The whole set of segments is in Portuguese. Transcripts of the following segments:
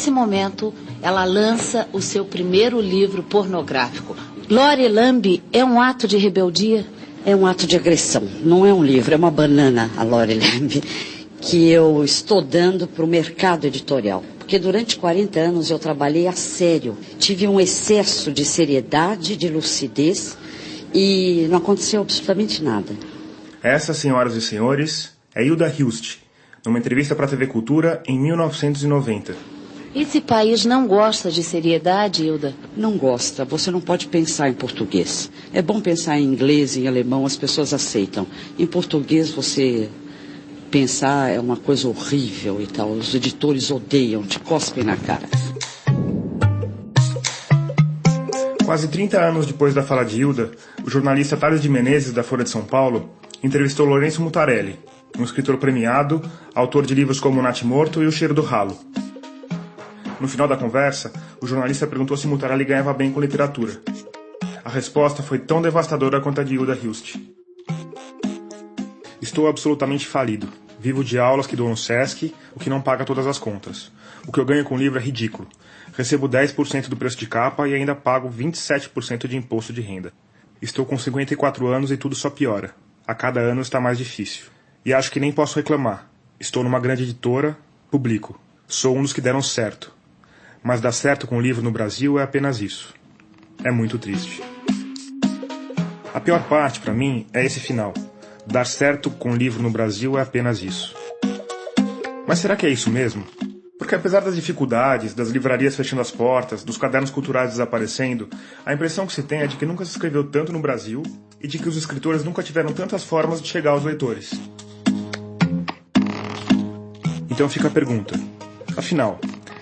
nesse momento, ela lança o seu primeiro livro pornográfico. Lori Lambe é um ato de rebeldia? É um ato de agressão. Não é um livro, é uma banana, a Lori Lambe, que eu estou dando para o mercado editorial. Porque durante 40 anos eu trabalhei a sério. Tive um excesso de seriedade, de lucidez e não aconteceu absolutamente nada. Essa, senhoras e senhores, é Hilda Hilst, numa entrevista para a TV Cultura em 1990. Esse país não gosta de seriedade, Hilda? Não gosta. Você não pode pensar em português. É bom pensar em inglês, em alemão, as pessoas aceitam. Em português você pensar é uma coisa horrível e tal. Os editores odeiam, te cospem na cara. Quase 30 anos depois da fala de Hilda, o jornalista Thales de Menezes, da Folha de São Paulo, entrevistou Lourenço Mutarelli, um escritor premiado, autor de livros como Natimorto e O Cheiro do Ralo. No final da conversa, o jornalista perguntou se Mutarelli ganhava bem com literatura. A resposta foi tão devastadora quanto a de Hilda Hilst. Estou absolutamente falido. Vivo de aulas que dou no Sesc, o que não paga todas as contas. O que eu ganho com o livro é ridículo. Recebo 10% do preço de capa e ainda pago 27% de imposto de renda. Estou com 54 anos e tudo só piora. A cada ano está mais difícil. E acho que nem posso reclamar. Estou numa grande editora, publico. Sou um dos que deram certo. Mas dar certo com o livro no Brasil é apenas isso. É muito triste. A pior parte, para mim, é esse final. Dar certo com o livro no Brasil é apenas isso. Mas será que é isso mesmo? Porque apesar das dificuldades, das livrarias fechando as portas, dos cadernos culturais desaparecendo, a impressão que se tem é de que nunca se escreveu tanto no Brasil e de que os escritores nunca tiveram tantas formas de chegar aos leitores. Então fica a pergunta. Afinal,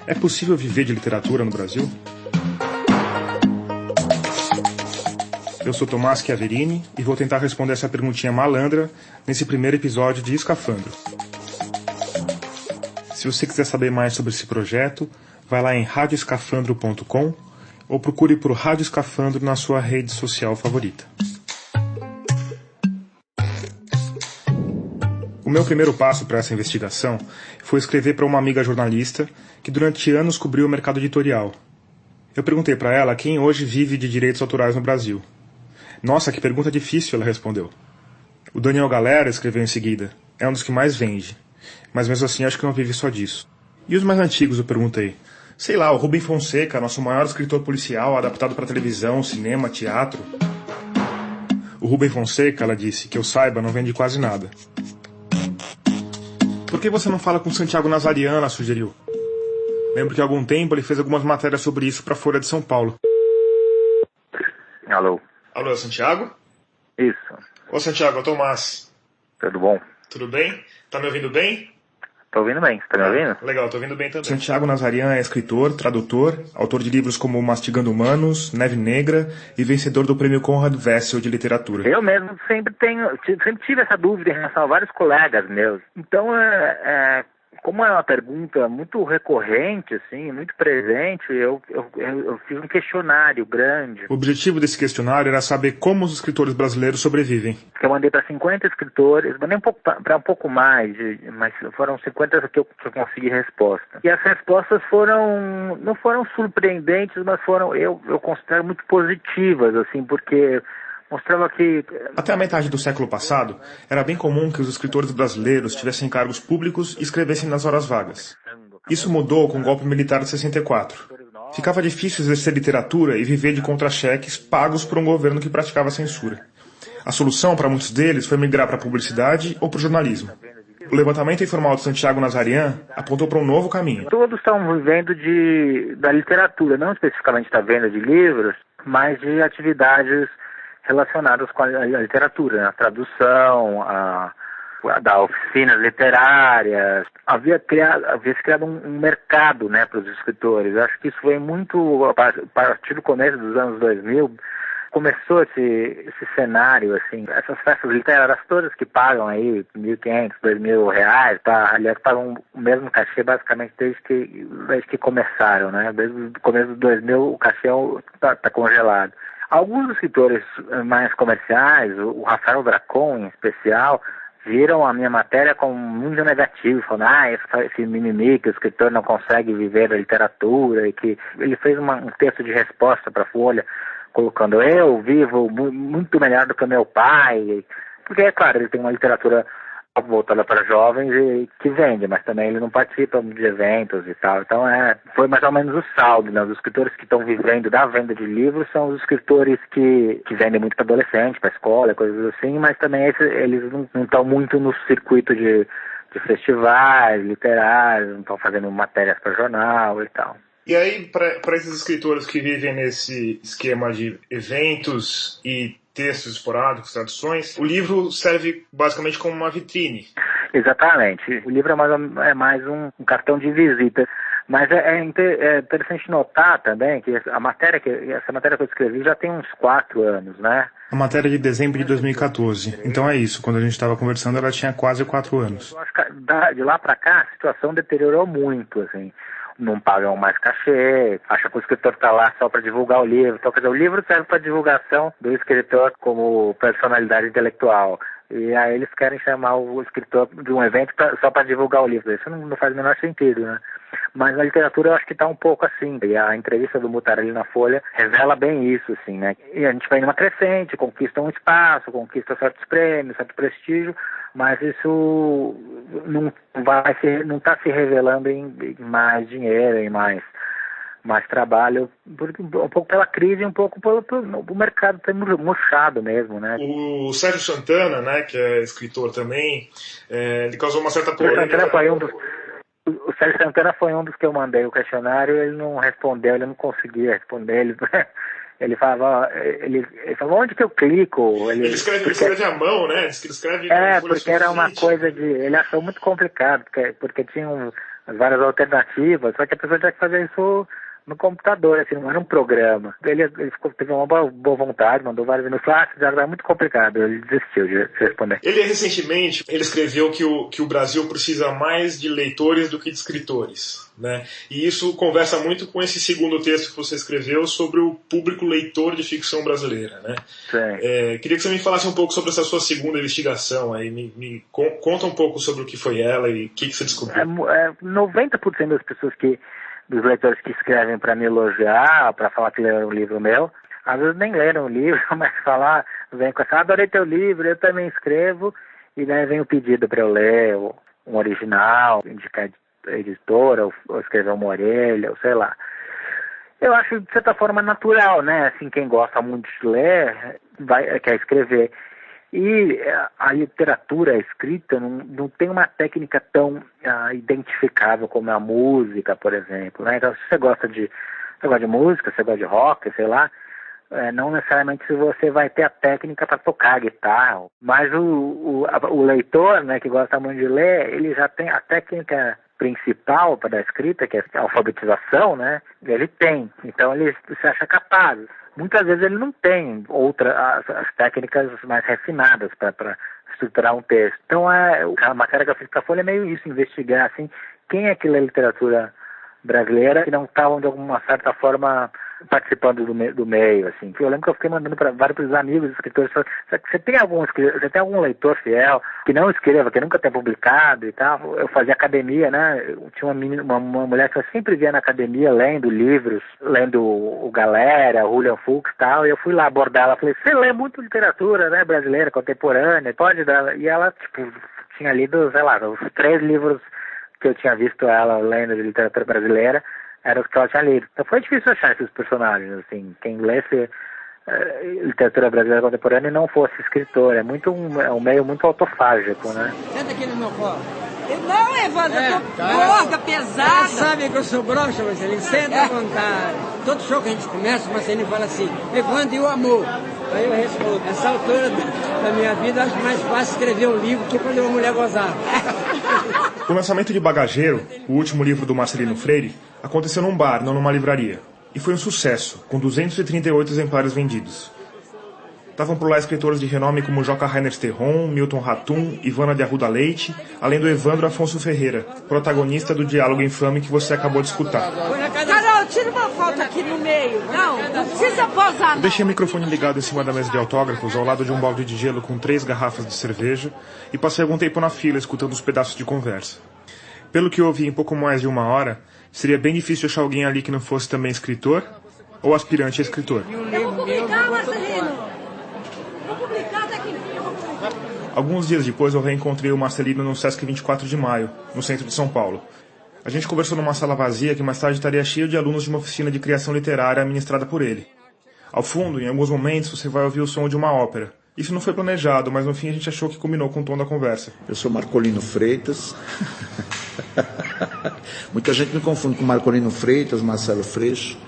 é possível viver de literatura no Brasil? Eu sou Tomás Chiaverini e vou tentar responder essa perguntinha malandra nesse primeiro episódio de Escafandro. Se você quiser saber mais sobre esse projeto, vai lá em radioescafandro.com ou procure por Rádio Escafandro na sua rede social favorita. O meu primeiro passo para essa investigação foi escrever para uma amiga jornalista que durante anos cobriu o mercado editorial. Eu perguntei para ela quem hoje vive de direitos autorais no Brasil. Nossa, que pergunta difícil, ela respondeu. O Daniel Galera escreveu em seguida. É um dos que mais vende. Mas mesmo assim acho que não vive só disso. E os mais antigos, eu perguntei. Sei lá, o Rubem Fonseca, nosso maior escritor policial, adaptado para televisão, cinema, teatro. O Rubem Fonseca, ela disse, que eu saiba, não vende quase nada. Por que você não fala com Santiago Nazarian, ela sugeriu. Lembro que há algum tempo ele fez algumas matérias sobre isso para a Folha de São Paulo. Alô? Alô, Santiago? Isso. Ô, Santiago, é o Tomás. Tudo bom? Tudo bem? Tá me ouvindo bem? Tô ouvindo bem. Você tá me ouvindo? Legal, tô ouvindo bem também. Santiago Nazarian é escritor, tradutor, autor de livros como Mastigando Humanos, Neve Negra e vencedor do Prêmio Conrad Vessel de Literatura. Eu mesmo sempre tive essa dúvida em relação a vários colegas meus. Então, como é uma pergunta muito recorrente, assim, muito presente, eu fiz um questionário grande. O objetivo desse questionário era saber como os escritores brasileiros sobrevivem. Eu mandei para 50 escritores, mandei para um pouco mais, mas foram 50 que eu consegui resposta. E as respostas não foram surpreendentes, mas foram, eu considero muito positivas, assim, porque mostrava que... Até a metade do século passado, era bem comum que os escritores brasileiros tivessem cargos públicos e escrevessem nas horas vagas. Isso mudou com o golpe militar de 64. Ficava difícil exercer literatura e viver de contra-cheques pagos por um governo que praticava censura. A solução para muitos deles foi migrar para a publicidade ou para o jornalismo. O levantamento informal de Santiago Nazarian apontou para um novo caminho. Todos estão vivendo da literatura, não especificamente da venda de livros, mas de atividades relacionadas com a literatura, a tradução, da oficinas literárias. Havia se criado um mercado, né, para os escritores. Eu acho que isso foi muito, a partir do começo dos anos 2000, começou esse cenário, assim, essas festas literárias todas que pagam aí R$1.500, R$2.000, aliás, pagam o mesmo cachê basicamente desde que começaram, né? Desde o começo dos 2000 o cachê tá congelado. Alguns escritores mais comerciais, o Rafael Dracon em especial, viram a minha matéria como muito negativo, falando, esse mimimi que o escritor não consegue viver da literatura, e que ele fez um texto de resposta para a Folha, colocando, eu vivo muito melhor do que meu pai, porque, é claro, ele tem uma literatura voltada para jovens e que vende, mas também ele não participa de eventos e tal. Então foi mais ou menos o saldo, né? Os escritores que estão vivendo da venda de livros são os escritores que vendem muito para adolescente, para escola, coisas assim, mas também eles não estão muito no circuito de festivais literários, não estão fazendo matérias para jornal e tal. E aí, para esses escritores que vivem nesse esquema de eventos e textos esporádicos, traduções, o livro serve basicamente como uma vitrine. Exatamente. O livro é mais um cartão de visita. Mas é interessante notar também que essa matéria que eu escrevi já tem uns 4 anos, né? A matéria é de dezembro de 2014. Então é isso, quando a gente estava conversando ela tinha quase 4 anos. Eu acho que de lá para cá a situação deteriorou muito, assim. Não pagam mais cachê, acha que o escritor está lá só para divulgar o livro. Então, quer dizer, o livro serve para divulgação do escritor como personalidade intelectual. E aí eles querem chamar o escritor de um evento só para divulgar o livro. Isso não faz o menor sentido, né? Mas na literatura eu acho que está um pouco assim. E a entrevista do Mutarelli na Folha revela bem isso, assim, né? E a gente vai numa crescente, conquista um espaço, conquista certos prêmios, certo prestígio, mas isso não está se revelando em mais dinheiro, em mais trabalho, um pouco pela crise e um pouco pelo mercado ter murchado mesmo, né? O Sérgio Santana, né, que é escritor também, ele causou uma certa polêmica. O Sérgio Santana foi um dos que eu mandei o questionário, ele não respondeu, ele não conseguia responder, ele falava, onde que eu clico? Ele escreve à mão, né? Diz que ele escreve porque era uma coisa ele achou muito complicado, porque tinha várias alternativas, só que a pessoa tinha que fazer isso no computador, assim, não era um programa. Ele teve uma boa vontade, mandou vários minutos, já era muito complicado, ele desistiu de responder. Ele recentemente escreveu que o Brasil precisa mais de leitores do que de escritores, né? E isso conversa muito com esse segundo texto que você escreveu sobre o público leitor de ficção brasileira, né? Queria que você me falasse um pouco sobre essa sua segunda investigação, aí me conta um pouco sobre o que foi ela e o que você descobriu. 90% das pessoas dos leitores que escrevem para me elogiar, para falar que leram um livro meu, às vezes nem leram o livro, mas vem com essa, adorei teu livro, eu também escrevo, e daí vem o pedido para eu ler um original, indicar a editora, ou escrever uma orelha, ou sei lá. Eu acho, de certa forma, natural, né? Assim, quem gosta muito de ler, quer escrever. E a literatura escrita não tem uma técnica tão identificável como a música, por exemplo, né? Então, se você gosta de música, você gosta de rock, sei lá, não necessariamente você vai ter a técnica para tocar guitarra, mas o leitor, né, que gosta muito de ler, ele já tem a técnica principal para a escrita, que é a alfabetização, né? Ele tem, então ele se acha capaz. Muitas vezes ele não tem as técnicas mais refinadas para estruturar um texto. Então a matéria que eu fiz para a Folha é meio isso, investigar assim, quem é que lê literatura brasileira que não estavam de alguma certa forma participando do meio, assim. Eu lembro que eu fiquei mandando para vários amigos escritores, você tem algum leitor fiel que não escreva, que nunca tenha publicado e tal? Eu fazia academia, né? Eu tinha uma mulher que eu sempre via na academia lendo livros, lendo o Galera, o William Fuchs e tal, e eu fui lá abordar ela, falei, você lê muito literatura, né, brasileira, contemporânea, pode dar? E ela, tinha lido, sei lá, os 3 livros que eu tinha visto ela lendo de literatura brasileira, eram os que ela tinha lido. Então foi difícil achar esses personagens, assim, quem lesse literatura brasileira contemporânea e não fosse escritor. É um meio muito autofágico, né? Senta aqui no meu colo. Não, Evandro, eu tô gorda, pesada. Você sabe que eu sou broxa, Marcelinho, senta à vontade. Todo show que a gente começa, o Marcelinho fala assim, Evandro e o amor. Aí eu respondo, nessa altura da minha vida, acho mais fácil escrever um livro que fazer uma mulher gozar. O lançamento de Bagageiro, o último livro do Marcelino Freire, aconteceu num bar, não numa livraria. E foi um sucesso, com 238 exemplares vendidos. Estavam por lá escritores de renome como Joca Rainer Sterron, Milton Ratum, Ivana de Arruda Leite, além do Evandro Afonso Ferreira, protagonista do diálogo infame que você acabou de escutar. Carol, tira uma foto aqui no meio. Não precisa posar. Eu deixei o microfone ligado em cima da mesa de autógrafos, ao lado de um balde de gelo com 3 garrafas de cerveja, e passei algum tempo na fila escutando os pedaços de conversa. Pelo que eu ouvi em pouco mais de 1 hora, seria bem difícil achar alguém ali que não fosse também escritor ou aspirante a escritor. Eu vou publicar, Marcelino. Vou publicar daqui. Alguns dias depois eu reencontrei o Marcelino no Sesc 24 de Maio, no centro de São Paulo. A gente conversou numa sala vazia que mais tarde estaria cheia de alunos de uma oficina de criação literária ministrada por ele. Ao fundo, em alguns momentos, você vai ouvir o som de uma ópera. Isso não foi planejado, mas no fim a gente achou que combinou com o tom da conversa. Eu sou Marcolino Freitas. Muita gente me confunde com Marcolino Freitas, Marcelo Freixo.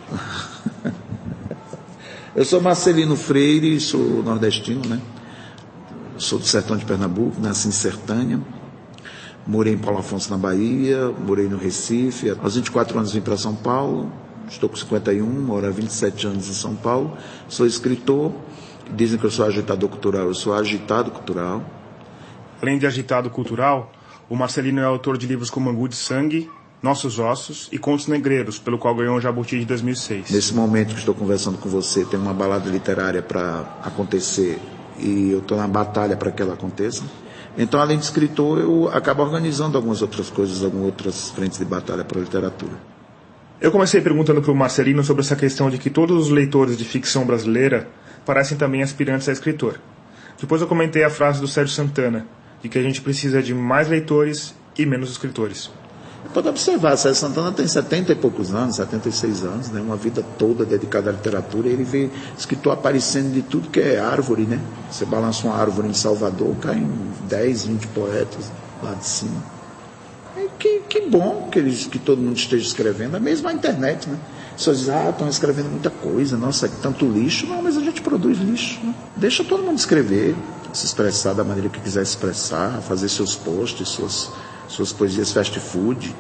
Eu sou Marcelino Freire, sou nordestino, né? Sou do sertão de Pernambuco, nasci em Sertânia. Morei em Paulo Afonso, na Bahia, morei no Recife. Aos 24 anos vim para São Paulo, estou com 51, moro há 27 anos em São Paulo. Sou escritor, dizem que eu sou agitador cultural, eu sou agitado cultural. Além de agitado cultural, o Marcelino é autor de livros como Angu de Sangue, Nossos Ossos e Contos Negreiros, pelo qual ganhou um Jabuti de 2006. Nesse momento que estou conversando com você, tem uma balada literária para acontecer e eu estou na batalha para que ela aconteça. Então, além de escritor, eu acabo organizando algumas outras coisas, algumas outras frentes de batalha para a literatura. Eu comecei perguntando para o Marcelino sobre essa questão de que todos os leitores de ficção brasileira parecem também aspirantes a escritor. Depois eu comentei a frase do Sérgio Santana, de que a gente precisa de mais leitores e menos escritores. Pode observar, Sérgio Santana tem 70 e poucos anos, 76 anos, né? Uma vida toda dedicada à literatura, e ele vê escritor aparecendo de tudo que é árvore, né? Você balança uma árvore em Salvador, caem 10, 20 poetas lá de cima. E que bom que todo mundo esteja escrevendo, é mesmo a internet, né? As pessoas dizem, estão escrevendo muita coisa, nossa, tanto lixo. Não, mas a gente produz lixo, né? Deixa todo mundo escrever, se expressar da maneira que quiser expressar, fazer seus posts, suas poesias fast food.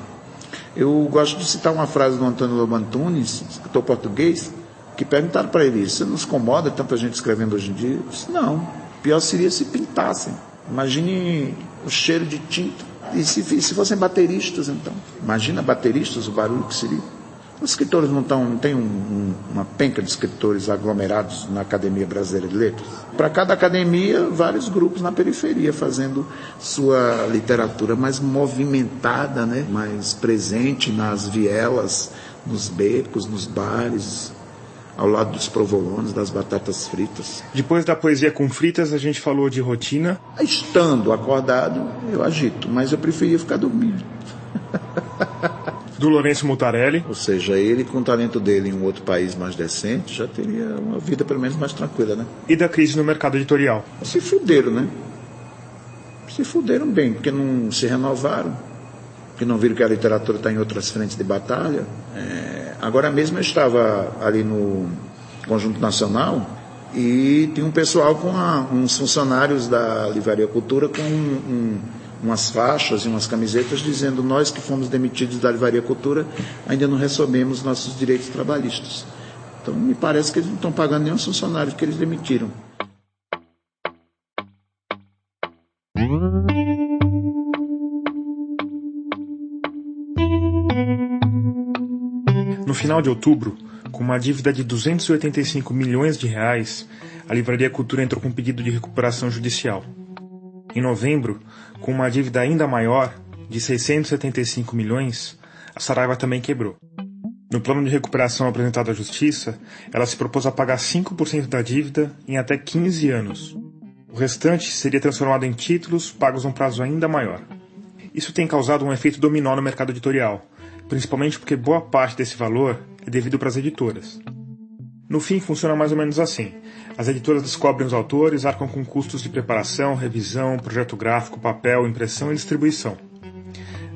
Eu gosto de citar uma frase do Antônio Lobo Antunes, escritor português, que perguntaram para ele, você não se incomoda tanta gente escrevendo hoje em dia? Eu disse, não, pior seria se pintassem. Imagine o cheiro de tinta. E se fossem bateristas, então? Imagina bateristas, o barulho que seria. Os escritores não têm uma penca de escritores aglomerados na Academia Brasileira de Letras? Para cada academia, vários grupos na periferia fazendo sua literatura mais movimentada, né? Mais presente nas vielas, nos becos, nos bares, ao lado dos provolones, das batatas fritas. Depois da poesia com fritas, a gente falou de rotina. Estando acordado, eu agito, mas eu preferia ficar dormindo. Do Lourenço Mutarelli. Ou seja, ele com o talento dele em um outro país mais decente, já teria uma vida pelo menos mais tranquila, né? E da crise no mercado editorial. Se fuderam, né? Se fuderam bem, porque não se renovaram, porque não viram que a literatura está em outras frentes de batalha. Agora mesmo eu estava ali no Conjunto Nacional e tinha um pessoal com uns funcionários da Livraria Cultura com umas faixas e umas camisetas dizendo nós que fomos demitidos da Livraria Cultura ainda não recebemos nossos direitos trabalhistas. Então me parece que eles não estão pagando nenhum funcionário que eles demitiram. No final de outubro, com uma dívida de 285 milhões de reais, a Livraria Cultura entrou com um pedido de recuperação judicial. Em novembro, com uma dívida ainda maior, de 675 milhões, a Saraiva também quebrou. No plano de recuperação apresentado à Justiça, ela se propôs a pagar 5% da dívida em até 15 anos. O restante seria transformado em títulos pagos num prazo ainda maior. Isso tem causado um efeito dominó no mercado editorial, principalmente porque boa parte desse valor é devido para as editoras. No fim, funciona mais ou menos assim. As editoras descobrem os autores, arcam com custos de preparação, revisão, projeto gráfico, papel, impressão e distribuição.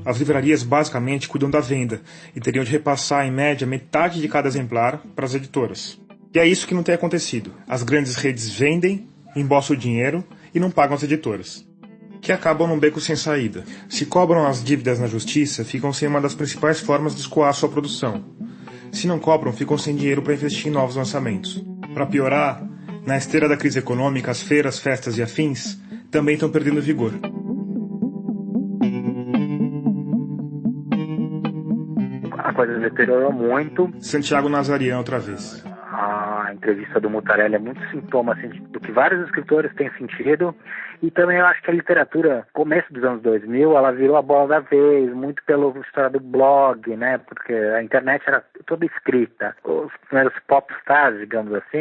As livrarias basicamente cuidam da venda e teriam de repassar, em média, metade de cada exemplar para as editoras. E é isso que não tem acontecido. As grandes redes vendem, embolsam o dinheiro e não pagam as editoras, que acabam num beco sem saída. Se cobram as dívidas na justiça, ficam sem uma das principais formas de escoar sua produção. Se não cobram, ficam sem dinheiro para investir em novos lançamentos. Para piorar, Na esteira da crise econômica, as feiras, festas e afins também estão perdendo vigor. A coisa deteriorou muito. Santiago Nazarian outra vez. A entrevista do Mutarelli é muito sintoma assim, do que vários escritores têm sentido. E também eu acho que a literatura, começo dos anos 2000, ela virou a bola da vez, muito pela história do blog, né? Porque a internet era toda escrita. Os primeiros popstars, digamos assim,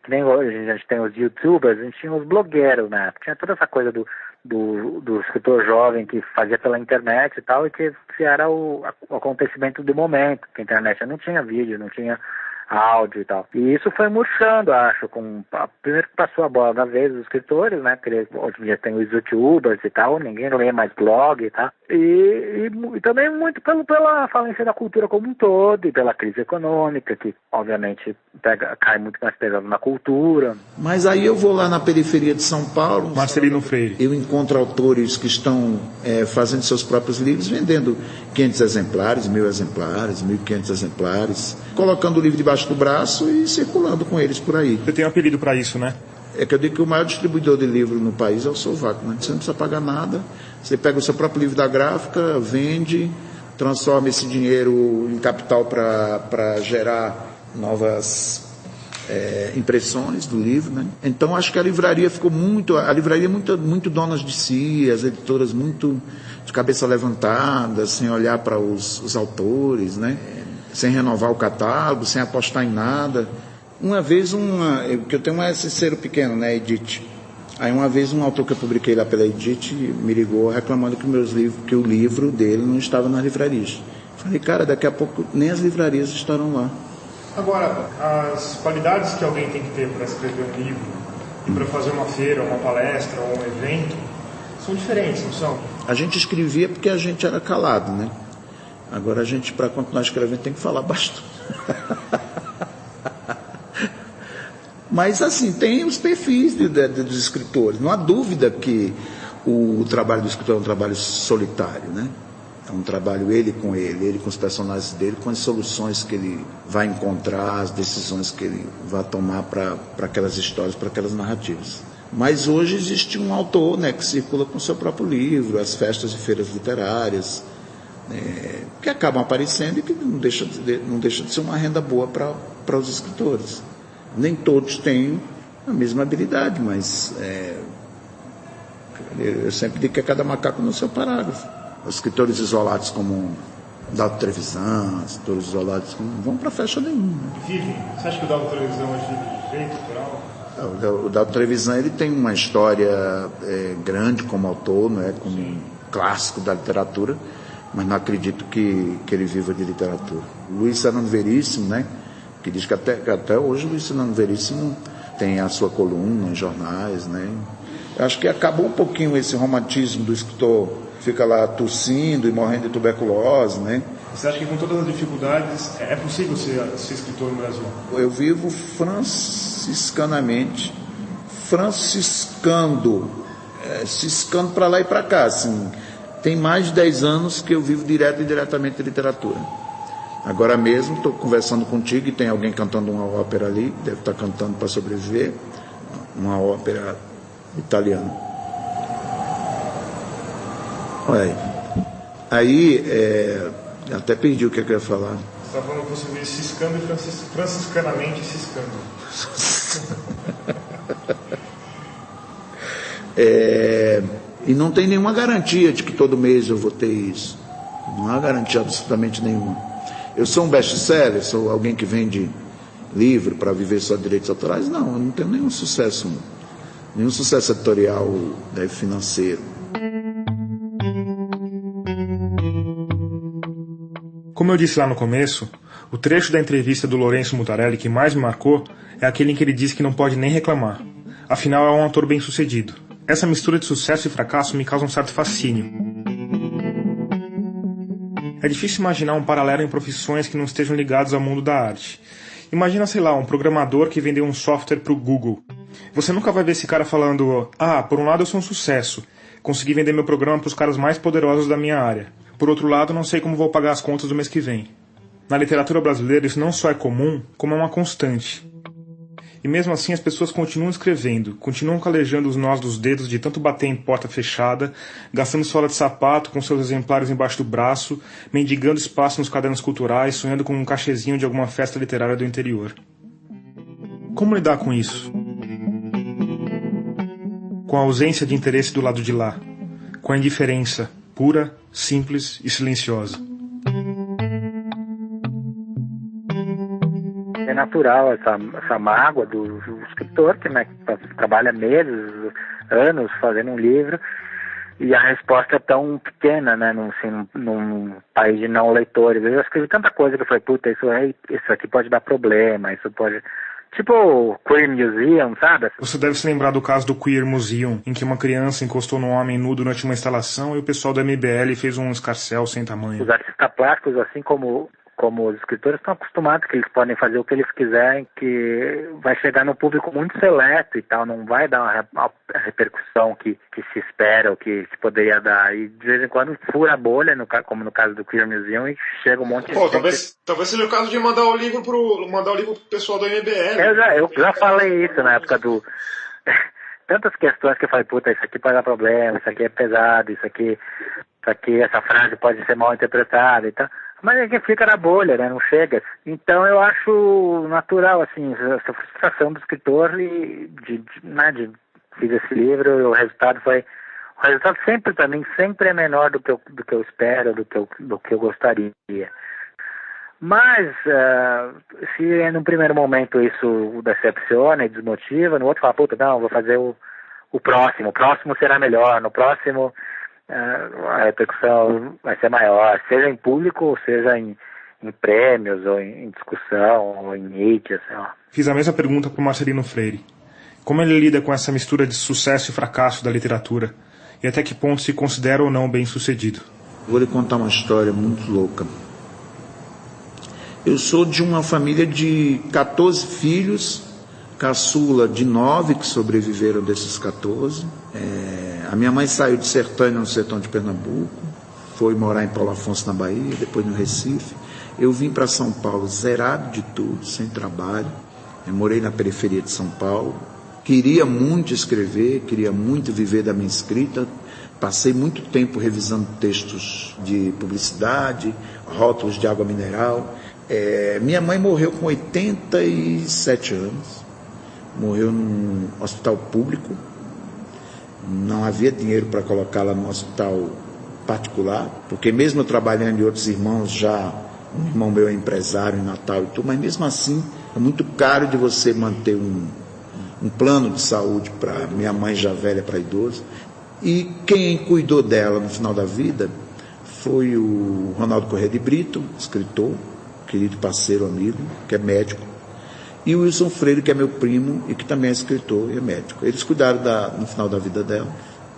que nem hoje a gente tem os youtubers, a gente tinha os blogueiros, né? Tinha toda essa coisa do escritor jovem que fazia pela internet e tal, e que era o acontecimento do momento, porque a internet não tinha vídeo, não tinha áudio e tal. E isso foi murchando, acho, primeiro que passou a bola da vez os escritores, né? Porque hoje em dia tem os youtubers e tal, ninguém lê mais blog e tal. E também muito pela falência da cultura como um todo e pela crise econômica, que obviamente cai muito mais pesado na cultura. Mas aí eu vou lá na periferia de São Paulo, Marcelino Freire. Eu encontro autores que estão fazendo seus próprios livros, vendendo 500 exemplares, 1.000 exemplares, 1.500 exemplares, colocando o livro debaixo do braço e circulando com eles por aí. Você tem um apelido para isso, né? É que eu digo que o maior distribuidor de livro no país é o Sovaco, né? Você não precisa pagar nada, você pega o seu próprio livro da gráfica, vende, transforma esse dinheiro em capital para gerar novas impressões do livro, né? Então acho que a livraria ficou muito donas de si, as editoras muito de cabeça levantada, sem olhar para os autores, né? Sem renovar o catálogo, sem apostar em nada. Uma vez, porque eu tenho um cero pequeno, né, Edith. Aí uma vez um autor que eu publiquei lá pela Edith me ligou reclamando que o livro dele não estava nas livrarias. Falei, cara, daqui a pouco nem as livrarias estarão lá. Agora, as qualidades que alguém tem que ter para escrever um livro e para fazer uma feira, uma palestra ou um evento são diferentes, não são? A gente escrevia porque a gente era calado, né? Agora a gente, para continuar escrevendo, tem que falar bastante. Mas, assim, tem os perfis dos escritores. Não há dúvida que o trabalho do escritor é um trabalho solitário, né? É um trabalho ele com os personagens dele, com as soluções que ele vai encontrar, as decisões que ele vai tomar para aquelas histórias, para aquelas narrativas. Mas hoje existe um autor, né, que circula com o seu próprio livro, as festas e feiras literárias, que acabam aparecendo e que não deixa de ser uma renda boa para os escritores. Nem todos têm a mesma habilidade, mas eu sempre digo que é cada macaco no seu parágrafo. Os escritores isolados como Dalto Trevisan, escritores isolados como não vão para festa nenhuma. Vive? Você acha que o Dalto Trevisan hoje vive de jeito cultural? O Dalto Trevisan ele tem uma história grande como autor, não é? Como um clássico da literatura, mas não acredito que ele viva de literatura. Luiz Fernando Veríssimo, né? Que diz que até hoje o Luiz Fernando Veríssimo tem a sua coluna em jornais, né? Eu acho que acabou um pouquinho esse romantismo do escritor fica lá tossindo e morrendo de tuberculose, né? Você acha que com todas as dificuldades é possível ser escritor no Brasil? Eu vivo franciscanamente, ciscando para lá e para cá, assim. Tem mais de 10 anos que eu vivo direto e indiretamente de literatura. Agora mesmo estou conversando contigo e tem alguém cantando uma ópera ali, deve estar cantando para sobreviver, uma ópera italiana. Olha aí, até perdi o que eu ia falar. Você está falando que você veio ciscando e franciscanamente ciscando. E não tem nenhuma garantia de que todo mês eu vou ter isso. Não há garantia absolutamente nenhuma. Eu sou um best-seller, sou alguém que vende livro para viver só de direitos autorais? Não, eu não tenho nenhum sucesso editorial, financeiro. Como eu disse lá no começo, o trecho da entrevista do Lourenço Mutarelli que mais me marcou é aquele em que ele diz que não pode nem reclamar. Afinal, é um autor bem-sucedido. Essa mistura de sucesso e fracasso me causa um certo fascínio. É difícil imaginar um paralelo em profissões que não estejam ligadas ao mundo da arte. Imagina, sei lá, um programador que vendeu um software para o Google. Você nunca vai ver esse cara falando, por um lado eu sou um sucesso, consegui vender meu programa para os caras mais poderosos da minha área. Por outro lado, não sei como vou pagar as contas do mês que vem. Na literatura brasileira isso não só é comum, como é uma constante. E mesmo assim as pessoas continuam escrevendo, continuam calejando os nós dos dedos de tanto bater em porta fechada, gastando sola de sapato com seus exemplares embaixo do braço, mendigando espaço nos cadernos culturais, sonhando com um cachezinho de alguma festa literária do interior. Como lidar com isso? Com a ausência de interesse do lado de lá, com a indiferença pura, simples e silenciosa. É natural essa mágoa do escritor, que trabalha meses, anos fazendo um livro, e a resposta é tão pequena, né, num país de não leitores. Eu escrevi tanta coisa que eu falei, puta, isso aqui pode dar problema, isso pode... Tipo o Queer Museum, sabe? Você deve se lembrar do caso do Queer Museum, em que uma criança encostou num homem nu durante uma instalação e o pessoal da MBL fez um escarcéu sem tamanho. Os artistas plásticos, assim como os escritores, estão acostumados que eles podem fazer o que eles quiserem, que vai chegar no público muito seleto e tal, não vai dar uma repercussão que se espera ou que poderia dar. E de vez em quando fura a bolha, como no caso do Queer Museum, e chega um monte de gente. Talvez seja o caso de mandar o livro pro pessoal do MBL. Eu já falei isso na época do... Tantas questões que eu falei, puta, isso aqui pode dar problema, isso aqui é pesado, essa frase pode ser mal interpretada e tal. Mas é que fica na bolha, né? Não chega. Então eu acho natural, assim, essa frustração do escritor fiz esse livro e o resultado sempre para mim sempre é menor do que eu espero, do que eu gostaria. Mas se no primeiro momento isso decepciona e desmotiva, no outro fala, puta, não, vou fazer o próximo será melhor, no próximo a repercussão vai ser maior, seja em público ou seja em prêmios ou em discussão ou em mídia, sei lá. Fiz a mesma pergunta para o Marcelino Freire. Como ele lida com essa mistura de sucesso e fracasso da literatura? E até que ponto se considera ou não bem-sucedido? Vou lhe contar uma história muito louca. Eu sou de uma família de 14 filhos, caçula de 9 que sobreviveram desses 14. A minha mãe saiu de Sertânia, no sertão de Pernambuco, foi morar em Paulo Afonso, na Bahia, depois no Recife. Eu vim para São Paulo zerado de tudo, sem trabalho. Eu morei na periferia de São Paulo. Queria muito escrever, queria muito viver da minha escrita. Passei muito tempo revisando textos de publicidade, rótulos de água mineral. Minha mãe morreu com 87 anos. Morreu num hospital público. Não havia dinheiro para colocá-la num hospital particular, porque mesmo eu trabalhando em outros irmãos, já um irmão meu é empresário em Natal e tudo, mas mesmo assim é muito caro de você manter um plano de saúde para minha mãe já velha, para idoso. E quem cuidou dela no final da vida foi o Ronaldo Corrêa de Brito, escritor, querido parceiro, amigo, que é médico, e o Wilson Freire, que é meu primo e que também é escritor e é médico. Eles cuidaram no final da vida dela.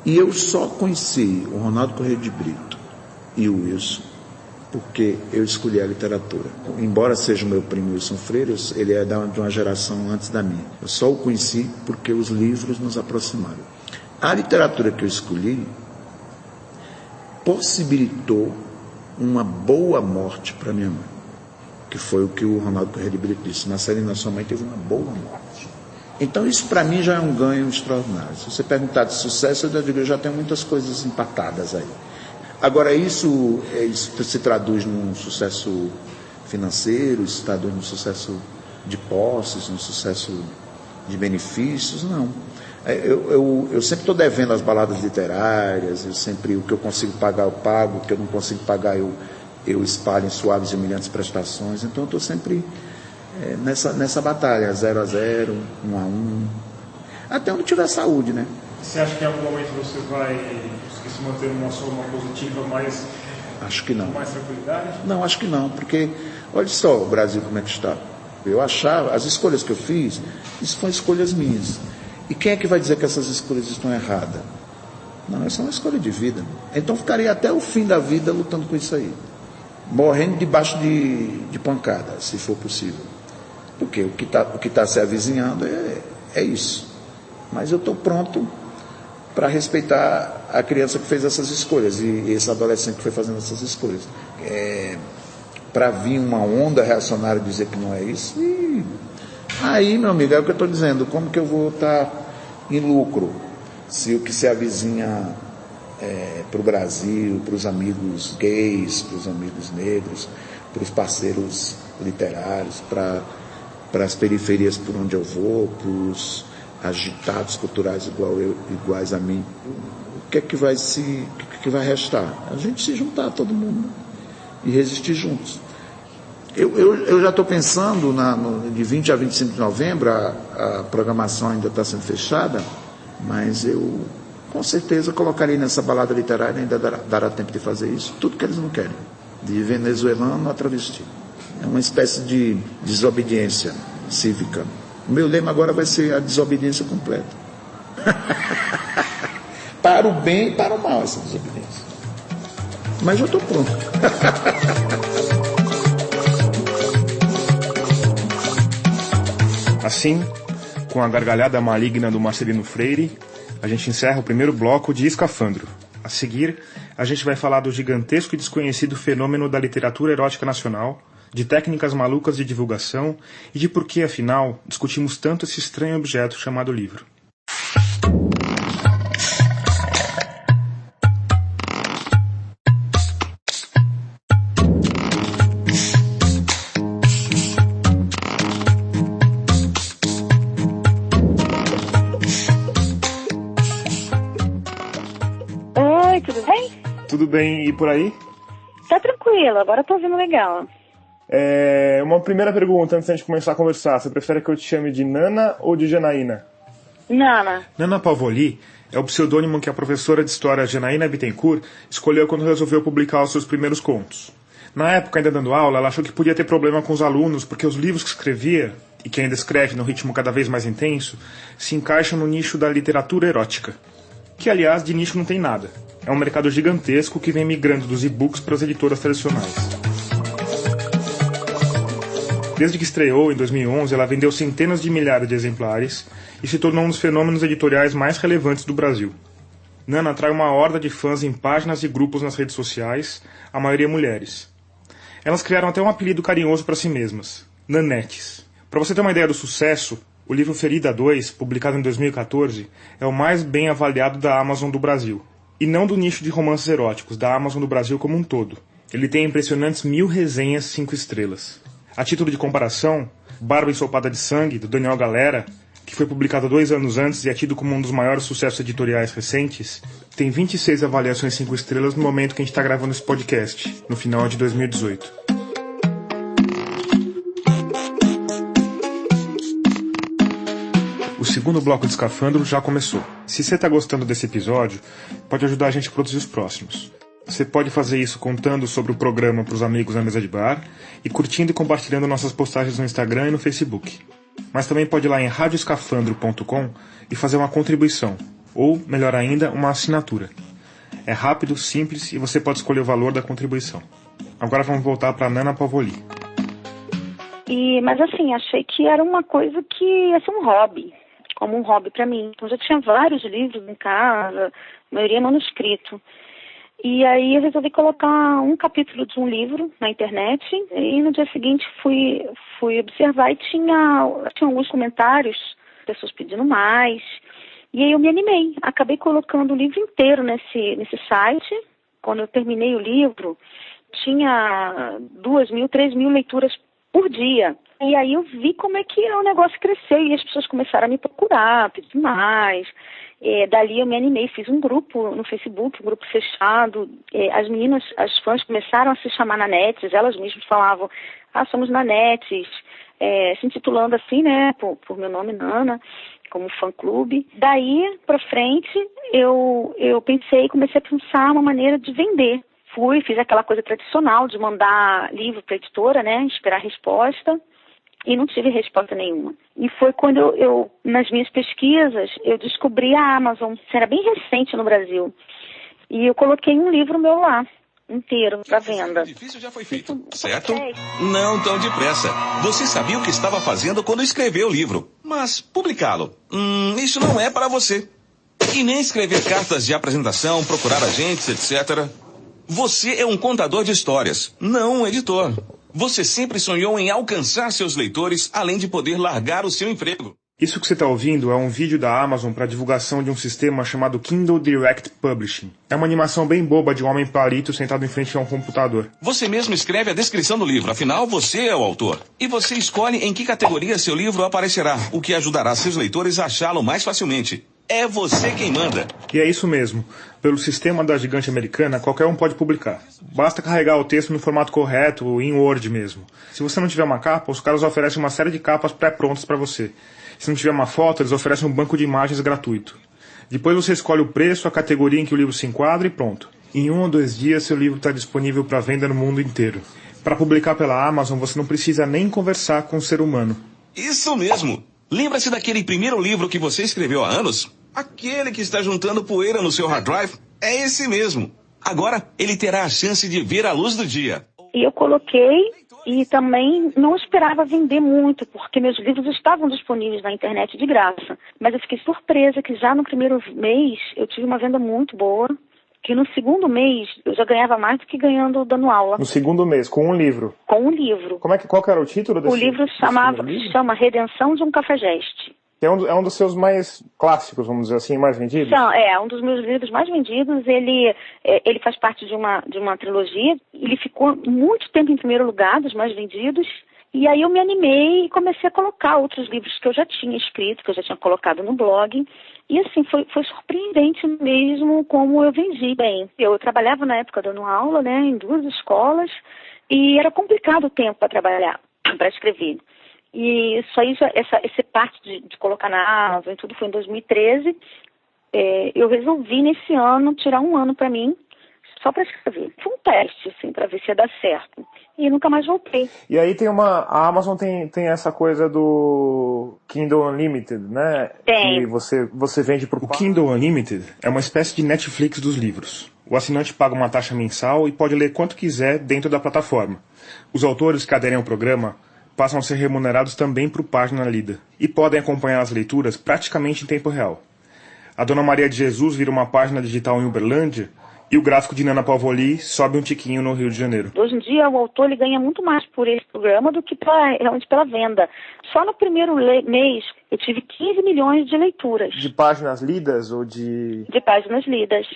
E eu só conheci o Ronaldo Corrêa de Brito e o Wilson porque eu escolhi a literatura. Embora seja o meu primo Wilson Freire, ele é de uma geração antes da minha. Eu só o conheci porque os livros nos aproximaram. A literatura que eu escolhi possibilitou uma boa morte para minha mãe, que foi o que o Ronaldo Corrêa de Brito disse: Marcelino, sua mãe teve uma boa morte. Então isso para mim já é um ganho extraordinário. Se você perguntar de sucesso, eu digo, eu já tenho muitas coisas empatadas aí. Agora isso se traduz num sucesso financeiro, isso se traduz num sucesso de posses, num sucesso de benefícios? Não. Eu sempre estou devendo as baladas literárias, o que eu consigo pagar eu pago, o que eu não consigo pagar eu espalho em suaves e humilhantes prestações. Então eu estou sempre nessa batalha, 0 a 0, 1 a 1, até onde tiver saúde, né? Você acha que em algum momento você vai conseguir se manter numa forma positiva, mais... Acho que não. Com mais tranquilidade? Não, acho que não, porque olha só o Brasil como é que está. Eu achava, as escolhas que eu fiz, isso foram escolhas minhas. E quem é que vai dizer que essas escolhas estão erradas? Não, essa é uma escolha de vida. Então ficaria até o fim da vida lutando com isso aí. Morrendo debaixo de pancada, se for possível. Porque o que tá se avizinhando é isso. Mas eu estou pronto para respeitar a criança que fez essas escolhas e esse adolescente que foi fazendo essas escolhas. Para vir uma onda reacionária dizer que não é isso, e Aí, meu amigo, é o que eu estou dizendo, como que eu vou estar em lucro se o que se avizinha para o Brasil, para os amigos gays, para os amigos negros, para os parceiros literários, para as periferias por onde eu vou, para os agitados culturais iguais a mim, o que é que vai restar? A gente se juntar, todo mundo, e resistir juntos. Eu já estou pensando, de 20 a 25 de novembro, a programação ainda está sendo fechada, mas eu, com certeza, colocarei nessa balada literária, ainda dará tempo de fazer isso, tudo que eles não querem, de venezuelano a travesti. É uma espécie de desobediência cívica. O meu lema agora vai ser a desobediência completa. Para o bem e para o mal, essa desobediência. Mas eu estou pronto. Assim, com a gargalhada maligna do Marcelino Freire, a gente encerra o primeiro bloco de Escafandro. A seguir, a gente vai falar do gigantesco e desconhecido fenômeno da literatura erótica nacional, de técnicas malucas de divulgação e de por que, afinal, discutimos tanto esse estranho objeto chamado livro. Oi, tudo bem? Tudo bem, e por aí? Tá tranquilo, agora tô ouvindo legal. Uma primeira pergunta antes de a gente começar a conversar. Você prefere que eu te chame de Nana ou de Janaína? Nana. Nana Pavoli é o pseudônimo que a professora de história Janaína Bittencourt escolheu quando resolveu publicar os seus primeiros contos. Na época, ainda dando aula, ela achou que podia ter problema com os alunos porque os livros que escrevia, e que ainda escreve num ritmo cada vez mais intenso, se encaixam no nicho da literatura erótica. Que, aliás, de nicho não tem nada. É um mercado gigantesco que vem migrando dos e-books para as editoras tradicionais. Desde que estreou, em 2011, ela vendeu centenas de milhares de exemplares e se tornou um dos fenômenos editoriais mais relevantes do Brasil. Nana atrai uma horda de fãs em páginas e grupos nas redes sociais, a maioria mulheres. Elas criaram até um apelido carinhoso para si mesmas, Nanetes. Para você ter uma ideia do sucesso, o livro Ferida 2, publicado em 2014, é o mais bem avaliado da Amazon do Brasil. E não do nicho de romances eróticos, da Amazon do Brasil como um todo. Ele tem impressionantes 1000 resenhas 5 estrelas. A título de comparação, Barba Ensopada de Sangue, do Daniel Galera, que foi publicado 2 anos antes e é tido como um dos maiores sucessos editoriais recentes, tem 26 avaliações 5 estrelas no momento que a gente está gravando esse podcast, no final de 2018. O segundo bloco de Escafandro já começou. Se você está gostando desse episódio, pode ajudar a gente a produzir os próximos. Você pode fazer isso contando sobre o programa para os amigos na mesa de bar e curtindo e compartilhando nossas postagens no Instagram e no Facebook. Mas também pode ir lá em radioescafandro.com e fazer uma contribuição, ou, melhor ainda, uma assinatura. É rápido, simples e você pode escolher o valor da contribuição. Agora vamos voltar para a Nana Pavoli. Mas assim, achei que era uma coisa que ia ser um hobby, como um hobby para mim. Então já tinha vários livros em casa, a maioria manuscrito. E aí eu resolvi colocar um capítulo de um livro na internet e no dia seguinte fui observar e tinha alguns comentários, pessoas pedindo mais. E aí eu me animei, acabei colocando o livro inteiro nesse site. Quando eu terminei o livro, tinha 2.000, 3.000 leituras por dia. E aí eu vi como é que o negócio cresceu e as pessoas começaram a me procurar, pedir mais. Dali eu me animei, fiz um grupo no Facebook, um grupo fechado. As meninas, as fãs começaram a se chamar Nanetes, elas mesmas falavam, somos Nanetes, se intitulando assim, né, por meu nome, Nana, como fã-clube. Daí pra frente eu comecei a pensar uma maneira de vender. Fiz aquela coisa tradicional de mandar livro para a editora, né, esperar a resposta. E não tive resposta nenhuma. E foi quando eu, nas minhas pesquisas, eu descobri a Amazon. Era bem recente no Brasil. E eu coloquei um livro meu lá, inteiro, para venda. O difícil já foi feito, certo? Não tão depressa. Você sabia o que estava fazendo quando escreveu o livro. Mas publicá-lo, isso não é para você. E nem escrever cartas de apresentação, procurar agentes, etc. Você é um contador de histórias, não um editor. Você sempre sonhou em alcançar seus leitores, além de poder largar o seu emprego. Isso que você está ouvindo é um vídeo da Amazon para divulgação de um sistema chamado Kindle Direct Publishing. É uma animação bem boba de um homem palito sentado em frente a um computador. Você mesmo escreve a descrição do livro, afinal você é o autor. E você escolhe em que categoria seu livro aparecerá, o que ajudará seus leitores a achá-lo mais facilmente. É você quem manda. E é isso mesmo. Pelo sistema da gigante americana, qualquer um pode publicar. Basta carregar o texto no formato correto, em Word mesmo. Se você não tiver uma capa, os caras oferecem uma série de capas pré-prontas para você. Se não tiver uma foto, eles oferecem um banco de imagens gratuito. Depois você escolhe o preço, a categoria em que o livro se enquadra e pronto. Em 1 ou 2 dias, seu livro está disponível para venda no mundo inteiro. Para publicar pela Amazon, você não precisa nem conversar com um ser humano. Isso mesmo! Lembra-se daquele primeiro livro que você escreveu há anos? Aquele que está juntando poeira no seu hard drive? É esse mesmo. Agora, ele terá a chance de ver a luz do dia. E eu coloquei e também não esperava vender muito, porque meus livros estavam disponíveis na internet de graça. Mas eu fiquei surpresa que já no primeiro mês eu tive uma venda muito boa, que no segundo mês eu já ganhava mais do que ganhando dando aula. No segundo mês, com um livro? Com um livro. Qual que era o título desse livro? O livro se chama Redenção de um Cafajeste. É um dos seus mais clássicos, vamos dizer assim, mais vendidos? É um dos meus livros mais vendidos. Ele faz parte de uma trilogia. Ele ficou muito tempo em primeiro lugar, dos mais vendidos. E aí eu me animei e comecei a colocar outros livros que eu já tinha escrito, que eu já tinha colocado no blog. E assim, foi surpreendente mesmo como eu vendi bem. Eu trabalhava na época dando aula, né, em 2 escolas, e era complicado o tempo para trabalhar, para escrever. E isso aí, essa parte de colocar na Amazon e tudo foi em 2013. Eu resolvi nesse ano tirar um ano para mim, só para escrever. Foi um teste, assim, para ver se ia dar certo. E nunca mais voltei. E aí a Amazon tem essa coisa do Kindle Unlimited, né? Tem. Que você vende por... O Kindle Unlimited é uma espécie de Netflix dos livros. O assinante paga uma taxa mensal e pode ler quanto quiser dentro da plataforma. Os autores que aderem ao programa passam a ser remunerados também por página lida e podem acompanhar as leituras praticamente em tempo real. A Dona Maria de Jesus vira uma página digital em Uberlândia e o gráfico de Nana Pavoli sobe um tiquinho no Rio de Janeiro. Hoje em dia, o autor ele ganha muito mais por esse programa do que realmente pela venda. Só no primeiro mês, eu tive 15 milhões de leituras. De páginas lidas ou de... De páginas lidas.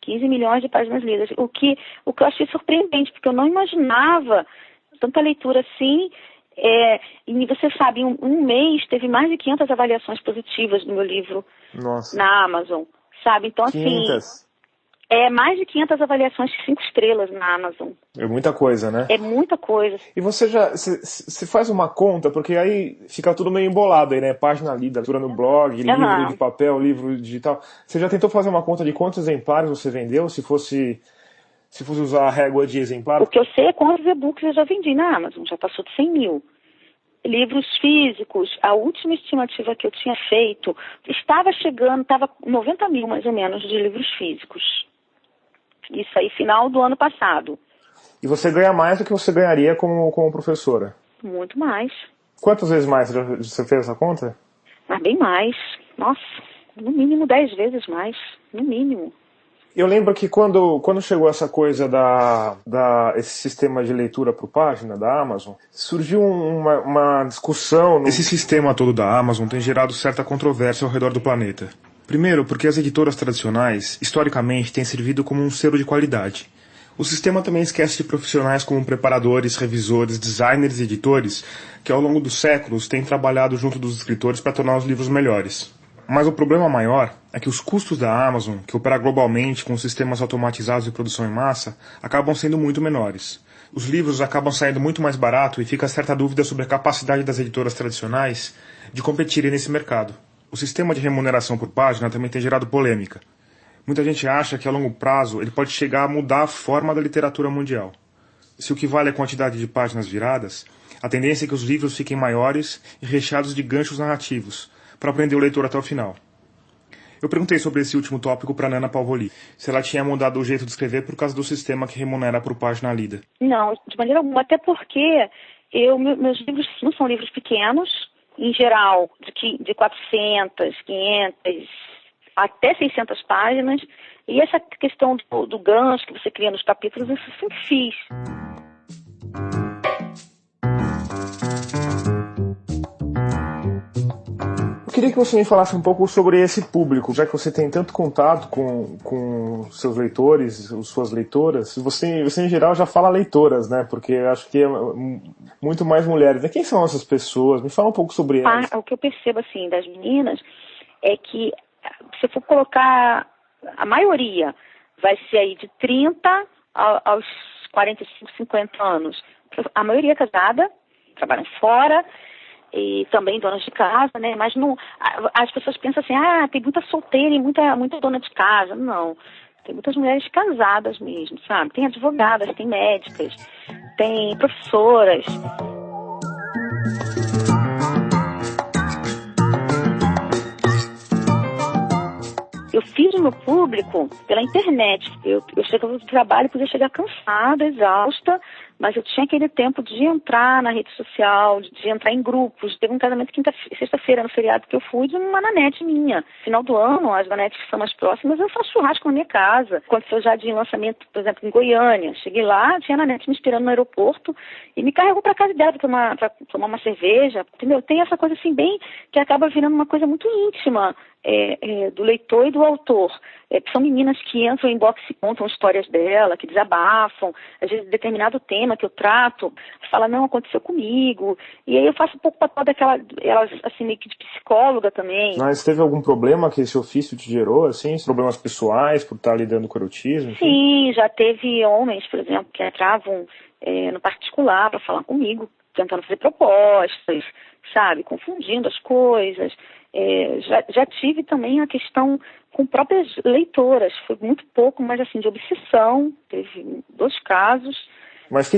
15 milhões de páginas lidas. O que eu achei surpreendente, porque eu não imaginava tanta leitura assim. E você sabe, em um mês teve mais de 500 avaliações positivas no meu livro. Nossa. Na Amazon, sabe? Então, 500? Assim, mais de 500 avaliações de 5 estrelas na Amazon. É muita coisa, né? É muita coisa. E você faz uma conta, porque aí fica tudo meio embolado aí, né? Página lida, leitura no blog, livro de papel, livro digital. Você já tentou fazer uma conta de quantos exemplares você vendeu, se fosse usar a régua de exemplares? O que eu sei é quantos e-books eu já vendi na Amazon, já passou de 100 mil. Livros físicos, a última estimativa que eu tinha feito, estava 90 mil mais ou menos de livros físicos. Isso aí, final do ano passado. E você ganha mais do que você ganharia como professora? Muito mais. Quantas vezes mais você fez essa conta? Mas bem mais. Nossa, no mínimo 10 vezes mais, no mínimo. Eu lembro que quando chegou essa coisa esse sistema de leitura por página da Amazon, surgiu uma discussão. Esse sistema todo da Amazon tem gerado certa controvérsia ao redor do planeta. Primeiro, porque as editoras tradicionais, historicamente, têm servido como um selo de qualidade. O sistema também esquece de profissionais como preparadores, revisores, designers e editores, que ao longo dos séculos têm trabalhado junto dos escritores para tornar os livros melhores. Mas o problema maior é que os custos da Amazon, que opera globalmente com sistemas automatizados de produção em massa, acabam sendo muito menores. Os livros acabam saindo muito mais barato e fica certa dúvida sobre a capacidade das editoras tradicionais de competirem nesse mercado. O sistema de remuneração por página também tem gerado polêmica. Muita gente acha que a longo prazo ele pode chegar a mudar a forma da literatura mundial. Se o que vale é a quantidade de páginas viradas, a tendência é que os livros fiquem maiores e recheados de ganchos narrativos, para prender o leitor até o final. Eu perguntei sobre esse último tópico para Nana Pavoli, se ela tinha mudado o jeito de escrever por causa do sistema que remunera por página lida. Não, de maneira alguma, até porque meus livros não são livros pequenos, em geral, de 400, 500, até 600 páginas, e essa questão do gancho que você cria nos capítulos, eu sempre fiz. queria que você me falasse um pouco sobre esse público, já que você tem tanto contato com seus leitores, suas leitoras. Você em geral já fala leitoras, né? Porque eu acho que é muito mais mulheres. Quem são essas pessoas? Me fala um pouco sobre elas. O que eu percebo, assim, das meninas é que, se for colocar, a maioria vai ser aí de 30 aos 45, 50 anos. A maioria é casada, trabalham fora, e também donas de casa, né? Mas não, as pessoas pensam assim, tem muita solteira e muita dona de casa. Não, tem muitas mulheres casadas mesmo, sabe? Tem advogadas, tem médicas, tem professoras. Eu fiz o meu público pela internet. Eu chegava do trabalho, podia chegar cansada, exausta, mas eu tinha aquele tempo de entrar na rede social, de entrar em grupos. Teve um casamento sexta-feira, no feriado que eu fui, de uma nanete minha. Final do ano, as nanetes que são mais próximas, eu faço churrasco na minha casa. Aconteceu já de lançamento, por exemplo, em Goiânia. Cheguei lá, tinha a nanete me esperando no aeroporto e me carregou para casa dela para tomar uma cerveja. Entendeu? Tem essa coisa assim, bem, que acaba virando uma coisa muito íntima. Do leitor e do autor. São meninas que entram em box e contam histórias dela, que desabafam, às vezes determinado tema que eu trato, fala, não, aconteceu comigo, e aí eu faço um pouco papel elas assim, meio que de psicóloga também. Mas teve algum problema que esse ofício te gerou, assim, problemas pessoais por estar lidando com erotismo? Enfim? Sim, já teve homens, por exemplo, que entravam no particular para falar comigo, tentando fazer propostas, sabe, confundindo as coisas. Já tive também a questão com próprias leitoras, foi muito pouco, mas assim, de obsessão, teve 2 casos. Mas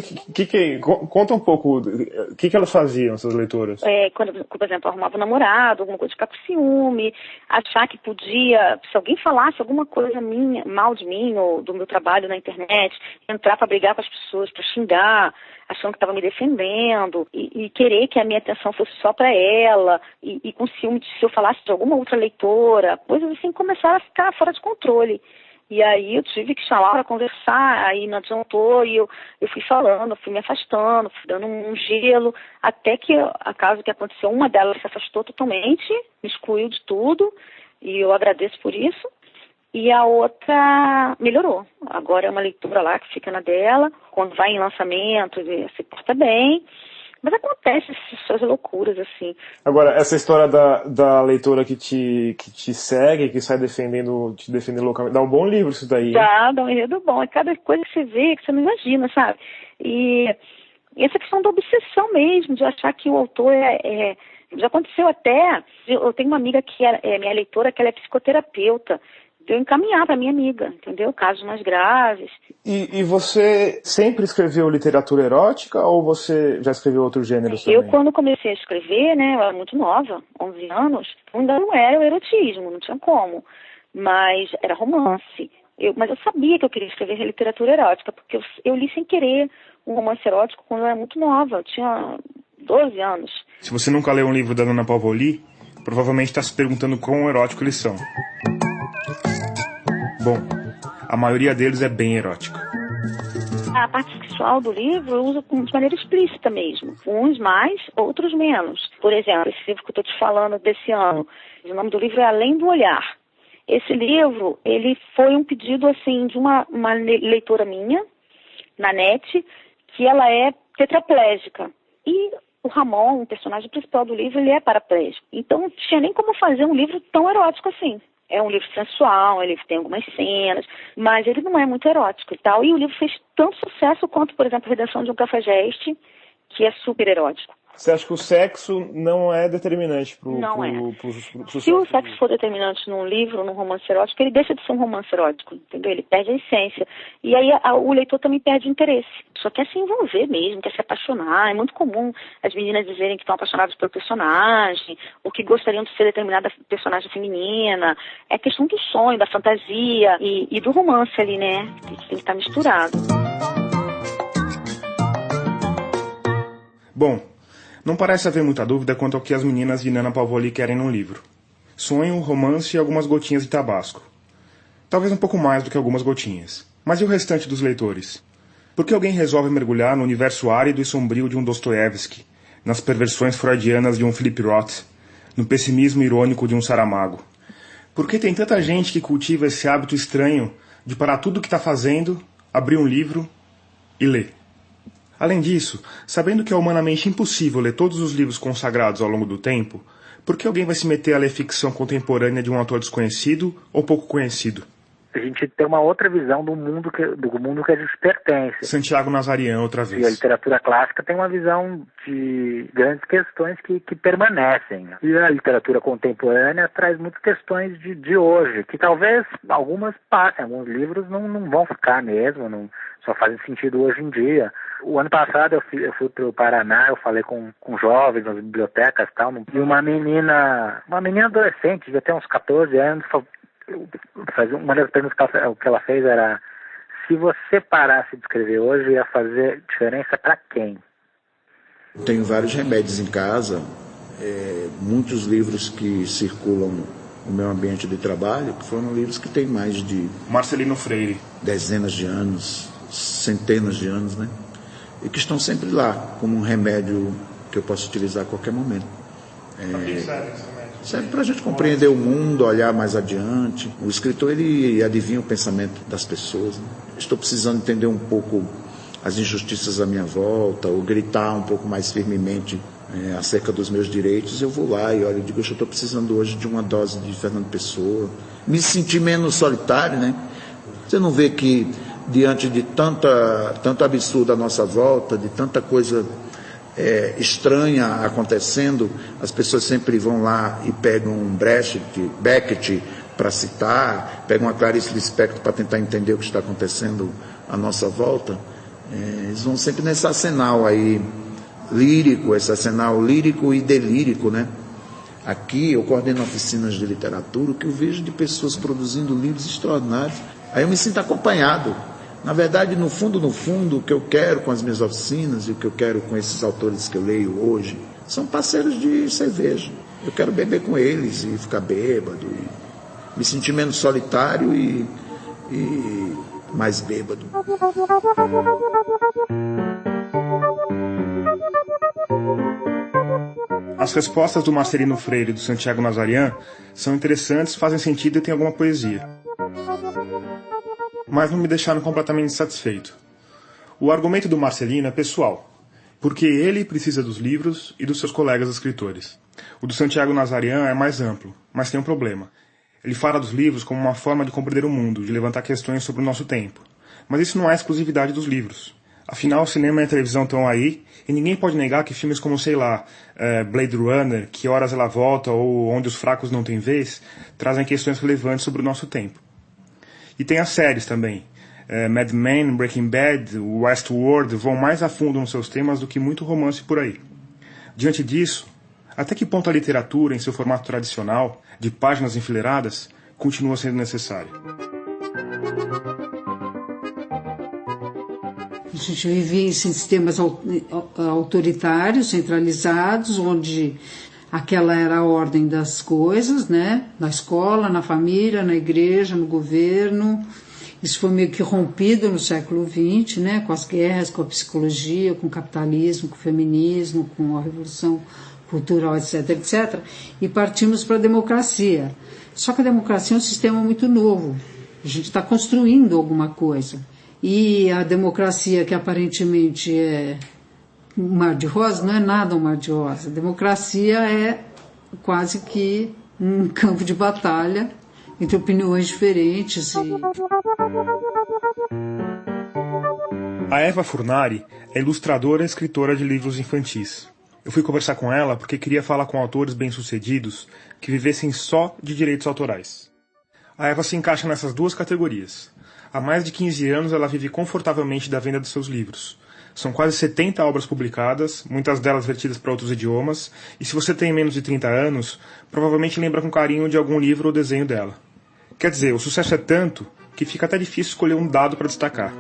conta um pouco, o que elas faziam, essas leitoras? Quando, por exemplo, arrumava um namorado, alguma coisa de ficar com ciúme, achar que podia, se alguém falasse alguma coisa mal de mim ou do meu trabalho na internet, entrar para brigar com as pessoas, para xingar, achando que estava me defendendo, e querer que a minha atenção fosse só para ela, e com ciúme de se eu falasse de alguma outra leitora, coisas assim começaram a ficar fora de controle. E aí eu tive que chamar para conversar, aí não adiantou, e eu fui falando, fui me afastando, fui dando um gelo, até que a caso que aconteceu, uma delas se afastou totalmente, me excluiu de tudo, e eu agradeço por isso, e a outra melhorou. Agora é uma leitura lá que fica na dela, quando vai em lançamento, se porta bem. Mas acontece essas loucuras, assim. Agora, essa história da leitora que te segue, que sai te defendendo localmente, dá um bom livro isso daí. Dá um enredo bom. É cada coisa que você vê, que você não imagina, sabe? E essa questão da obsessão mesmo, de achar que o autor já aconteceu até. Eu tenho uma amiga que é minha leitora, que ela é psicoterapeuta. De eu encaminhar para minha amiga, entendeu? Casos mais graves. E você sempre escreveu literatura erótica ou você já escreveu outros gêneros também? Eu, quando comecei a escrever, né, eu era muito nova, 11 anos, ainda não era o erotismo, não tinha como, mas era romance. Mas eu sabia que eu queria escrever literatura erótica, porque eu li sem querer um romance erótico quando eu era muito nova, eu tinha 12 anos. Se você nunca leu um livro da Nana Pavoli, provavelmente está se perguntando quão erótico eles são. Bom, a maioria deles é bem erótica. A parte sexual do livro eu uso de maneira explícita mesmo. Uns mais, outros menos. Por exemplo, esse livro que eu estou te falando desse ano, o nome do livro é Além do Olhar. Esse livro, ele foi um pedido assim de uma leitora minha, na net, que ela é tetraplégica. E o Ramon, o personagem principal do livro, ele é paraplégico. Então não tinha nem como fazer um livro tão erótico assim. É um livro sensual, ele tem algumas cenas, mas ele não é muito erótico e tal. E o livro fez tanto sucesso quanto, por exemplo, Redenção de um Cafajeste, que é super erótico. Você acha que o sexo não é determinante pro Se o sexo for determinante num livro, num romance erótico, ele deixa de ser um romance erótico, entendeu? Ele perde a essência. E aí o leitor também perde o interesse. Só quer se envolver mesmo, quer se apaixonar. É muito comum as meninas dizerem que estão apaixonadas pelo personagem, ou que gostariam de ser determinada personagem feminina. É questão do sonho, da fantasia e do romance ali, né? Tem que estar misturado. Bom, não parece haver muita dúvida quanto ao que as meninas de Nana Pavoli querem num livro. Sonho, romance e algumas gotinhas de tabasco. Talvez um pouco mais do que algumas gotinhas. Mas e o restante dos leitores? Por que alguém resolve mergulhar no universo árido e sombrio de um Dostoiévski, nas perversões freudianas de um Philip Roth, no pessimismo irônico de um Saramago. Por que tem tanta gente que cultiva esse hábito estranho de parar tudo o que está fazendo, abrir um livro e ler? Além disso, sabendo que é humanamente impossível ler todos os livros consagrados ao longo do tempo, por que alguém vai se meter a ler ficção contemporânea de um autor desconhecido ou pouco conhecido? A gente tem uma outra visão do mundo que a gente pertence. Santiago Nazarian, outra vez. E a literatura clássica tem uma visão de grandes questões que permanecem. E a literatura contemporânea traz muitas questões de hoje, que talvez algumas passem, alguns livros não vão ficar mesmo, só fazem sentido hoje em dia. O ano passado eu fui para o Paraná, eu falei com jovens nas bibliotecas e tal, e uma menina adolescente, devia ter uns 14 anos, uma das perguntas que ela fez era: se você parasse de escrever hoje, ia fazer diferença para quem? Tenho vários remédios em casa, muitos livros que circulam no meu ambiente de trabalho, que foram livros que têm mais de... Marcelino Freire. Dezenas de anos, centenas de anos, né? E que estão sempre lá, como um remédio que eu posso utilizar a qualquer momento. Serve para a gente compreender o mundo, olhar mais adiante. O escritor, ele adivinha o pensamento das pessoas, né? Estou precisando entender um pouco as injustiças à minha volta, ou gritar um pouco mais firmemente acerca dos meus direitos. Eu vou lá e olho, eu digo, eu estou precisando hoje de uma dose de Fernando Pessoa. Me sentir menos solitário, né? Você não vê que diante de tanto absurdo à nossa volta, de tanta coisa estranha acontecendo, as pessoas sempre vão lá e pegam um Beckett para citar, pegam uma Clarice Lispector para tentar entender o que está acontecendo à nossa volta. Eles vão sempre nesse arsenal aí lírico, esse arsenal lírico e delírico, né? Aqui eu coordeno oficinas de literatura, o que eu vejo de pessoas produzindo livros extraordinários. Aí eu me sinto acompanhado. Na verdade, no fundo, o que eu quero com as minhas oficinas e o que eu quero com esses autores que eu leio hoje são parceiros de cerveja. Eu quero beber com eles e ficar bêbado, e me sentir menos solitário e mais bêbado. As respostas do Marcelino Freire e do Santiago Nazarian são interessantes, fazem sentido e têm alguma poesia. Mas não me deixaram completamente satisfeito. O argumento do Marcelino é pessoal, porque ele precisa dos livros e dos seus colegas escritores. O do Santiago Nazarian é mais amplo, mas tem um problema. Ele fala dos livros como uma forma de compreender o mundo, de levantar questões sobre o nosso tempo. Mas isso não é exclusividade dos livros. Afinal, o cinema e a televisão estão aí, e ninguém pode negar que filmes como, sei lá, Blade Runner, Que Horas Ela Volta ou Onde os Fracos Não Têm Vez, trazem questões relevantes sobre o nosso tempo. E tem as séries também. Mad Men, Breaking Bad, Westworld vão mais a fundo nos seus temas do que muito romance por aí. Diante disso, até que ponto a literatura, em seu formato tradicional, de páginas enfileiradas, continua sendo necessária? A gente vive em sistemas autoritários, centralizados, onde aquela era a ordem das coisas, né? Na escola, na família, na igreja, no governo. Isso foi meio que rompido no século XX, né? Com as guerras, com a psicologia, com o capitalismo, com o feminismo, com a revolução cultural, etc., etc. E partimos para a democracia. Só que a democracia é um sistema muito novo. A gente está construindo alguma coisa. E a democracia, que aparentemente é um mar de rosas, não é nada um mar de rosas. A democracia é quase que um campo de batalha entre opiniões diferentes. A Eva Furnari é ilustradora e escritora de livros infantis. Eu fui conversar com ela porque queria falar com autores bem-sucedidos que vivessem só de direitos autorais. A Eva se encaixa nessas duas categorias. Há mais de 15 anos ela vive confortavelmente da venda dos seus livros. São quase 70 obras publicadas, muitas delas vertidas para outros idiomas, e se você tem menos de 30 anos, provavelmente lembra com carinho de algum livro ou desenho dela. Quer dizer, o sucesso é tanto que fica até difícil escolher um dado para destacar.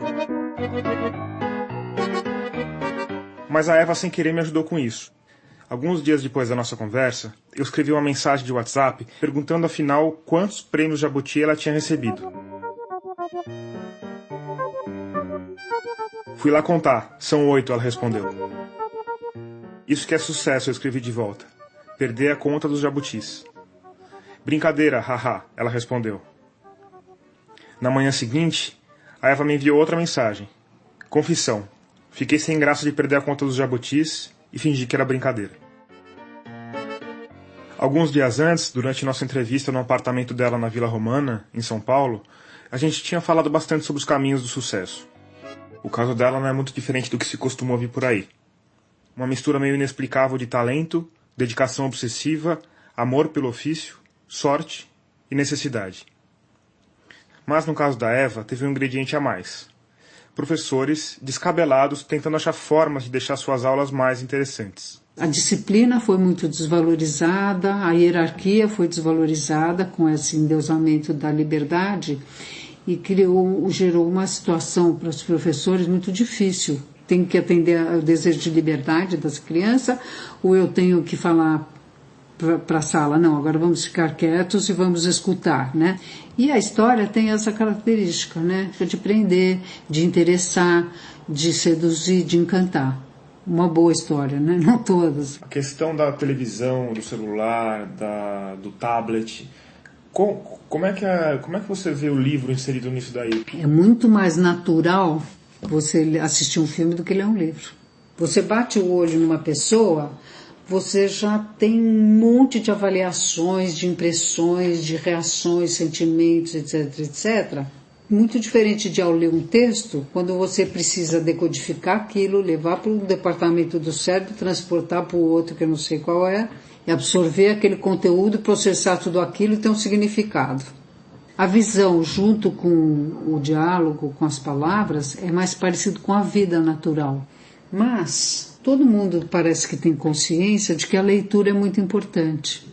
Mas a Eva, sem querer, me ajudou com isso. Alguns dias depois da nossa conversa, eu escrevi uma mensagem de WhatsApp perguntando afinal quantos prêmios Jabuti ela tinha recebido. Fui lá contar. São 8, ela respondeu. Isso que é sucesso, eu escrevi de volta. Perder a conta dos jabutis. Brincadeira, haha, ela respondeu. Na manhã seguinte, a Eva me enviou outra mensagem. Confissão. Fiquei sem graça de perder a conta dos jabutis e fingi que era brincadeira. Alguns dias antes, durante nossa entrevista no apartamento dela na Vila Romana, em São Paulo, a gente tinha falado bastante sobre os caminhos do sucesso. O caso dela não é muito diferente do que se costuma ouvir por aí. Uma mistura meio inexplicável de talento, dedicação obsessiva, amor pelo ofício, sorte e necessidade. Mas no caso da Eva, teve um ingrediente a mais. Professores descabelados tentando achar formas de deixar suas aulas mais interessantes. A disciplina foi muito desvalorizada, a hierarquia foi desvalorizada com esse endeusamento da liberdade e gerou uma situação para os professores muito difícil. Tenho que atender ao desejo de liberdade das crianças ou eu tenho que falar para a sala? Não, agora vamos ficar quietos e vamos escutar, né? E a história tem essa característica, né? De prender, de interessar, de seduzir, de encantar. Uma boa história, né? Não todas. A questão da televisão, do celular, do tablet, como é que você vê o livro inserido nisso daí? É muito mais natural você assistir um filme do que ler um livro. Você bate o olho numa pessoa, você já tem um monte de avaliações, de impressões, de reações, sentimentos, etc, etc. Muito diferente de ao ler um texto, quando você precisa decodificar aquilo, levar para o departamento do cérebro, transportar para o outro que eu não sei qual é, e absorver aquele conteúdo, processar tudo aquilo e ter um significado. A visão, junto com o diálogo, com as palavras, é mais parecido com a vida natural. Mas todo mundo parece que tem consciência de que a leitura é muito importante.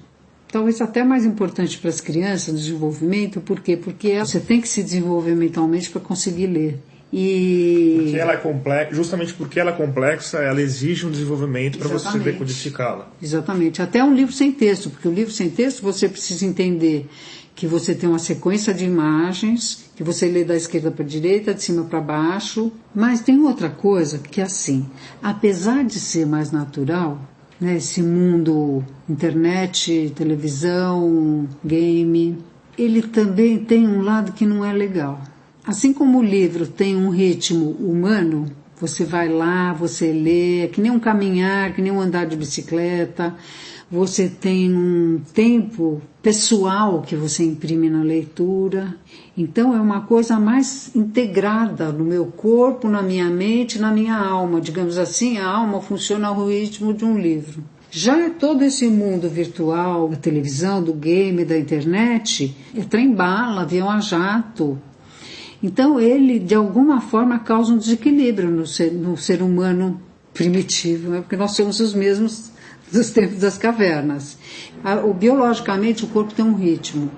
Talvez até mais importante para as crianças, no desenvolvimento. Por quê? Porque você tem que se desenvolver mentalmente para conseguir ler. Porque ela é complexa, justamente porque ela é complexa, ela exige um desenvolvimento para você decodificá-la. Exatamente. Até um livro sem texto, porque o livro sem texto você precisa entender que você tem uma sequência de imagens, que você lê da esquerda para a direita, de cima para baixo. Mas tem outra coisa que, assim, apesar de ser mais natural, né, esse mundo, internet, televisão, game, ele também tem um lado que não é legal. Assim como o livro tem um ritmo humano, você vai lá, você lê, é que nem um caminhar, que nem um andar de bicicleta, você tem um tempo pessoal que você imprime na leitura. Então é uma coisa mais integrada no meu corpo, na minha mente, na minha alma. Digamos assim, a alma funciona ao ritmo de um livro. Já todo esse mundo virtual, da televisão, do game, da internet, é trem-bala, avião a jato. Então ele, de alguma forma, causa um desequilíbrio no ser humano primitivo, né? Porque nós somos os mesmos dos tempos das cavernas. Biologicamente, o corpo tem um ritmo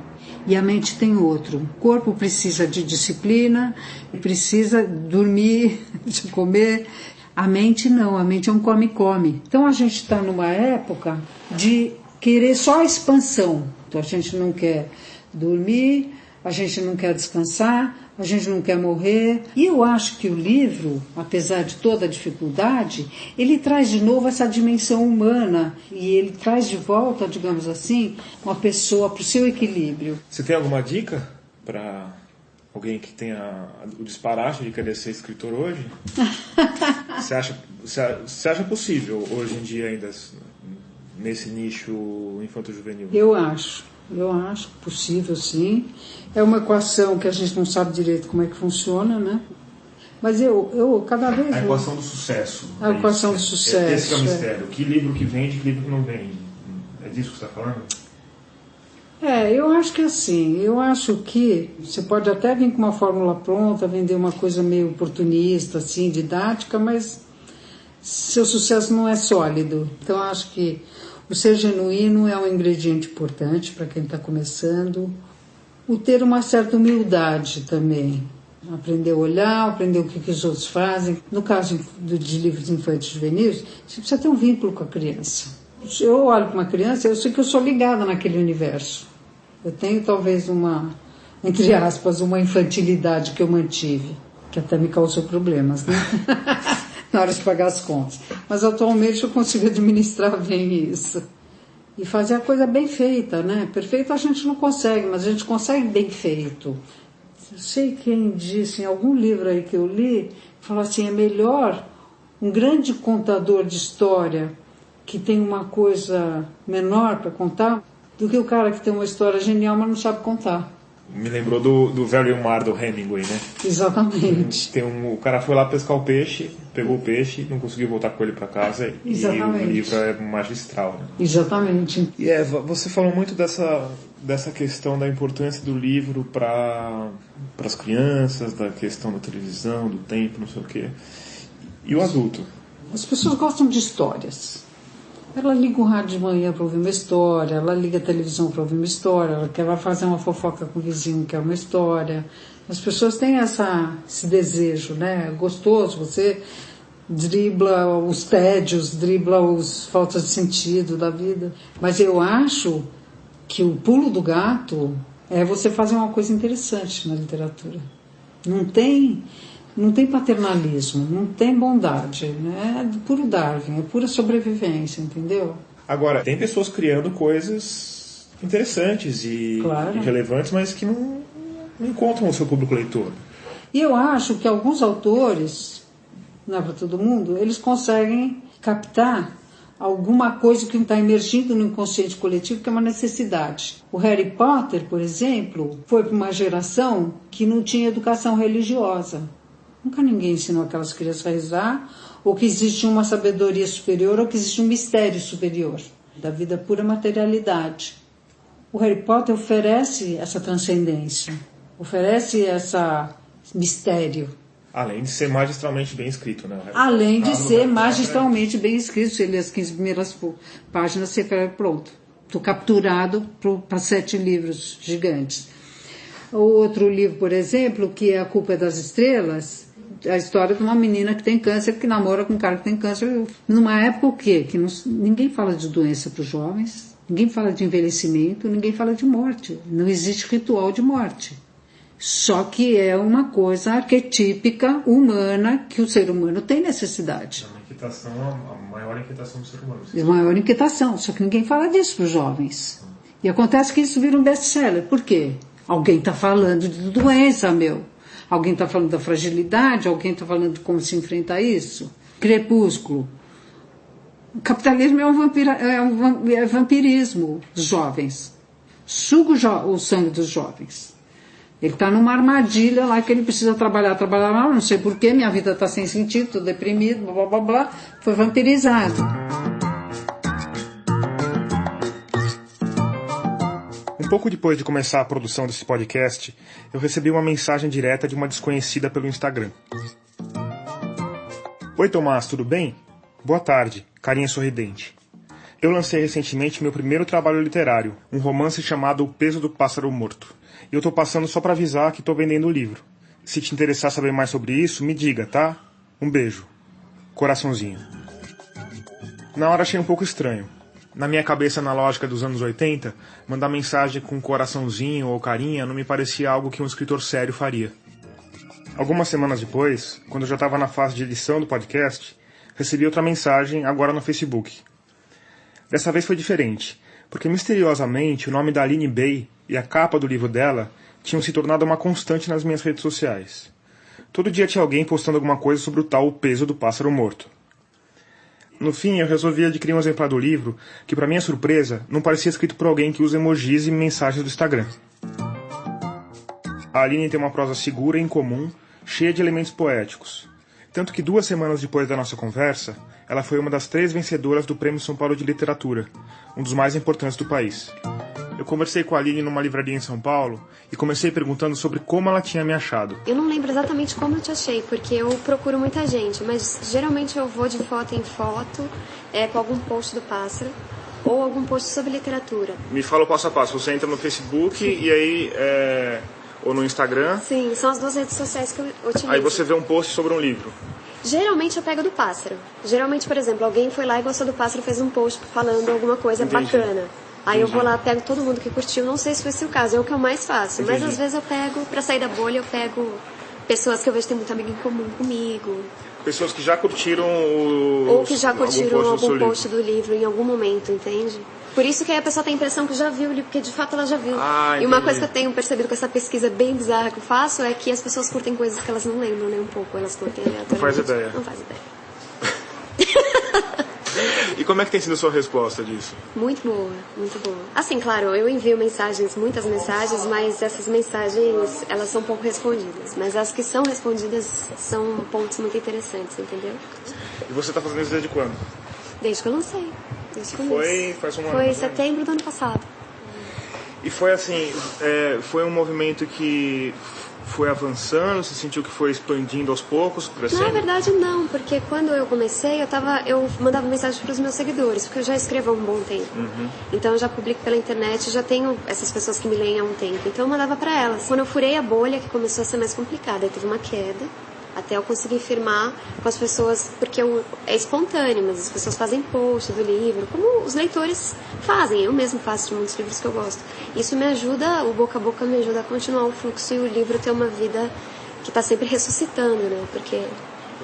e a mente tem outro. O corpo precisa de disciplina, precisa dormir, de comer. A mente não, a mente é um come-come. Então a gente está numa época de querer só a expansão. Então a gente não quer dormir, a gente não quer descansar, a gente não quer morrer. E eu acho que o livro, apesar de toda a dificuldade, ele traz de novo essa dimensão humana e ele traz de volta, digamos assim, uma pessoa para o seu equilíbrio. Você tem alguma dica para alguém que tenha o disparate de querer ser escritor hoje? Você acha possível hoje em dia ainda nesse nicho infanto-juvenil? Eu acho possível, sim. É uma equação que a gente não sabe direito como é que funciona, né? Mas eu cada vez... A equação do sucesso. A equação do sucesso. Esse é o mistério. Que livro que vende, que livro que não vende. É disso que você está falando? Eu acho que é assim. Eu acho que você pode até vir com uma fórmula pronta, vender uma coisa meio oportunista, assim, didática, mas seu sucesso não é sólido. Então, eu acho que o ser genuíno é um ingrediente importante para quem está começando. O ter uma certa humildade também. Aprender a olhar, aprender o que os outros fazem. No caso de livros infantis e juvenis, você precisa ter um vínculo com a criança. Eu olho para uma criança, eu sei que eu sou ligada naquele universo. Eu tenho talvez entre aspas, uma infantilidade que eu mantive, que até me causou problemas, né? Na hora de pagar as contas. Mas atualmente eu consigo administrar bem isso. e fazer a coisa bem feita, né? Perfeito a gente não consegue, mas a gente consegue bem feito. Eu sei quem disse em algum livro aí que eu li, falou assim, é melhor um grande contador de história que tem uma coisa menor para contar do que o cara que tem uma história genial, mas não sabe contar. Me lembrou do Velho e o Mar, do Hemingway, né? Exatamente. O cara foi lá pescar o peixe, pegou o peixe, não conseguiu voltar com ele para casa. Exatamente. E o livro é magistral, né? Exatamente. E Eva, você falou muito dessa questão da importância do livro para as crianças, da questão da televisão, do tempo, não sei o quê. E o adulto? As pessoas gostam de histórias. Ela liga o rádio de manhã para ouvir uma história, ela liga a televisão para ouvir uma história, ela quer fazer uma fofoca com o vizinho, quer uma história. As pessoas têm esse desejo, né? É gostoso, você dribla os tédios, dribla as faltas de sentido da vida. Mas eu acho que o pulo do gato é você fazer uma coisa interessante na literatura. Não tem paternalismo, não tem bondade, né? É puro Darwin, é pura sobrevivência, entendeu? Agora, tem pessoas criando coisas interessantes e relevantes, mas que não encontram o seu público leitor. E eu acho que alguns autores, não é para todo mundo, eles conseguem captar alguma coisa que está emergindo no inconsciente coletivo, que é uma necessidade. O Harry Potter, por exemplo, foi para uma geração que não tinha educação religiosa. Nunca ninguém ensinou aquelas crianças a rezar, ou que existe uma sabedoria superior, ou que existe um mistério superior da vida pura materialidade. O Harry Potter oferece essa transcendência, oferece esse mistério. Além de ser magistralmente bem escrito, né? Além de ser magistralmente bem escrito, você lê as 15 primeiras páginas, você fica pronto. Estou capturado para 7 livros gigantes. O outro livro, por exemplo, que é A Culpa é das Estrelas, a história de uma menina que tem câncer, que namora com um cara que tem câncer. Numa época o quê? Que ninguém fala de doença para os jovens, ninguém fala de envelhecimento, ninguém fala de morte. Não existe ritual de morte. Só que é uma coisa arquetípica, humana, que o ser humano tem necessidade. A maior inquietação do ser humano. A maior inquietação, só que ninguém fala disso para os jovens. E acontece que isso vira um best-seller. Por quê? Alguém está falando de doença, Alguém está falando da fragilidade, alguém está falando de como se enfrenta isso. Crepúsculo. O capitalismo é vampirismo dos jovens. Suga o sangue dos jovens. Ele está numa armadilha lá que ele precisa trabalhar, não sei porquê, minha vida está sem sentido, estou deprimido, blá, blá, blá, blá. Foi vampirizado. Um pouco depois de começar a produção desse podcast, eu recebi uma mensagem direta de uma desconhecida pelo Instagram. Oi Tomás, tudo bem? Boa tarde, carinha sorridente. Eu lancei recentemente meu primeiro trabalho literário, um romance chamado O Peso do Pássaro Morto. E eu estou passando só para avisar que estou vendendo o livro. Se te interessar saber mais sobre isso, me diga, tá? Um beijo. Coraçãozinho. Na hora achei um pouco estranho. Na minha cabeça analógica dos anos 80, mandar mensagem com coraçãozinho ou carinha não me parecia algo que um escritor sério faria. Algumas semanas depois, quando eu já estava na fase de edição do podcast, recebi outra mensagem, agora no Facebook. Dessa vez foi diferente, porque misteriosamente o nome da Aline Bay e a capa do livro dela tinham se tornado uma constante nas minhas redes sociais. Todo dia tinha alguém postando alguma coisa sobre o tal O Peso do Pássaro Morto. No fim, eu resolvi adquirir um exemplar do livro que, para minha surpresa, não parecia escrito por alguém que usa emojis e mensagens do Instagram. A Aline tem uma prosa segura e incomum, cheia de elementos poéticos. Tanto que 2 semanas depois da nossa conversa, ela foi uma das 3 vencedoras do Prêmio São Paulo de Literatura, um dos mais importantes do país. Eu conversei com a Aline numa livraria em São Paulo e comecei perguntando sobre como ela tinha me achado. Eu não lembro exatamente como eu te achei, porque eu procuro muita gente, mas geralmente eu vou de foto em foto, com algum post do Pássaro, ou algum post sobre literatura. Me fala o passo a passo. Você entra no Facebook Sim. E aí... ou no Instagram? Sim, são as 2 redes sociais que eu utilizo. Aí você vê um post sobre um livro. Geralmente eu pego do Pássaro. Geralmente, por exemplo, alguém foi lá e gostou do Pássaro, fez um post falando alguma coisa bacana. Aí eu vou lá, pego todo mundo que curtiu, não sei se foi esse o caso, é o que eu mais faço. Mas às vezes eu pego, pra sair da bolha, eu pego pessoas que eu vejo que tem muito amigo em comum comigo. Pessoas que já curtiram ou que já curtiram algum post do livro em algum momento, entende? Por isso que aí a pessoa tem a impressão que já viu o livro, porque de fato ela já viu. E uma coisa que eu tenho percebido com essa pesquisa bem bizarra que eu faço é que as pessoas curtem coisas que elas não lembram nem um pouco, elas curtem aleatoriamente. Não faz ideia. Não faz ideia. E como é que tem sido a sua resposta disso? Muito boa, muito boa. Assim, claro, eu envio mensagens, muitas mensagens, mas essas mensagens, elas são pouco respondidas. Mas as que são respondidas são pontos muito interessantes, entendeu? E você está fazendo isso desde quando? Desde que eu lancei. Desde que faz um ano? Foi em setembro do ano passado. E foi assim, foi um movimento que foi avançando, você sentiu que foi expandindo aos poucos, crescendo? Na verdade não, porque quando eu comecei, eu mandava mensagem para os meus seguidores, porque eu já escrevo há um bom tempo. Então eu já publico pela internet, já tenho essas pessoas que me leem há um tempo, então eu mandava para elas. Quando eu furei a bolha, que começou a ser mais complicada, aí teve uma queda, até eu conseguir firmar com as pessoas, porque é espontâneo, mas as pessoas fazem post do livro, como os leitores fazem, eu mesmo faço de muitos livros que eu gosto. Isso me ajuda, o boca a boca me ajuda a continuar o fluxo e o livro ter uma vida que está sempre ressuscitando, né? Porque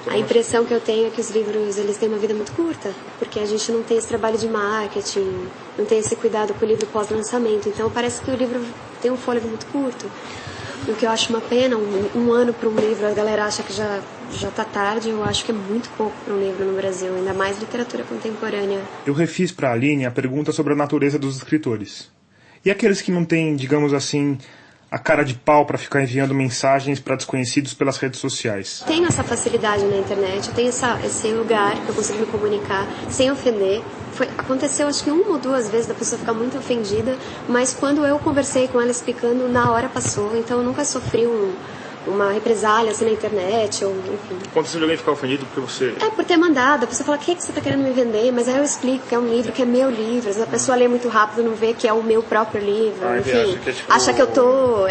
a impressão que eu tenho é que os livros, eles têm uma vida muito curta, porque a gente não tem esse trabalho de marketing, não tem esse cuidado com o livro pós-lançamento, então parece que o livro tem um fôlego muito curto. O que eu acho uma pena, um ano para um livro, a galera acha que já tá tarde, eu acho que é muito pouco para um livro no Brasil, ainda mais literatura contemporânea. Eu refiz para a Aline a pergunta sobre a natureza dos escritores. E aqueles que não têm, digamos assim, a cara de pau para ficar enviando mensagens para desconhecidos pelas redes sociais? Tenho essa facilidade na internet, eu tenho esse lugar que eu consigo me comunicar sem ofender. Aconteceu acho que 1 ou 2 vezes da pessoa ficar muito ofendida, mas quando eu conversei com ela explicando, na hora passou, então eu nunca sofri uma represália assim na internet, ou enfim. Aconteceu de alguém ficar ofendido porque você... por ter mandado, a pessoa fala, o que você está querendo me vender? Mas aí eu explico que é um livro, que é meu livro, às vezes a pessoa lê muito rápido, não vê que é o meu próprio livro, enfim, acha que eu tô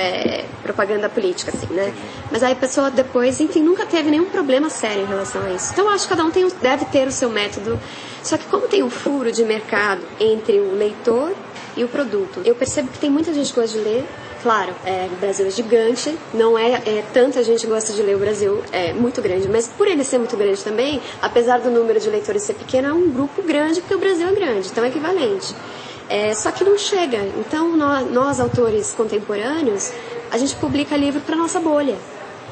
propaganda política, assim, né? Mas aí a pessoa depois, enfim, nunca teve nenhum problema sério em relação a isso. Então eu acho que cada um deve ter o seu método, só que como tem um furo de mercado entre o leitor e o produto, eu percebo que tem muita gente que gosta de ler. Claro, o Brasil é gigante, não tanta gente gosta de ler, o Brasil é muito grande, mas por ele ser muito grande também, apesar do número de leitores ser pequeno, é um grupo grande, porque o Brasil é grande, então é equivalente. Só que não chega, então nós autores contemporâneos, a gente publica livro para nossa bolha.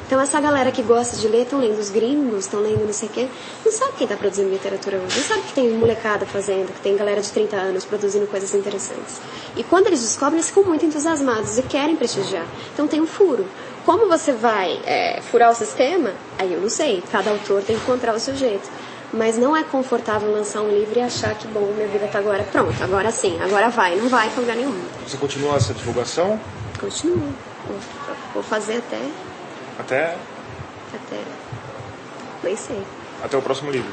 Então essa galera que gosta de ler, estão lendo os gringos, estão lendo não sei o quê, não sabe quem está produzindo literatura hoje, não sabe que tem molecada fazendo, que tem galera de 30 anos produzindo coisas interessantes. E quando eles descobrem, eles ficam muito entusiasmados e querem prestigiar. Então tem um furo. Como você vai furar o sistema? Aí eu não sei, cada autor tem que encontrar o seu jeito. Mas não é confortável lançar um livro e achar que, bom, minha vida está agora pronta, agora sim, agora vai, não vai para lugar nenhum. Você continua essa divulgação? Continuo. Vou fazer Até? Nem sei. Até o próximo livro?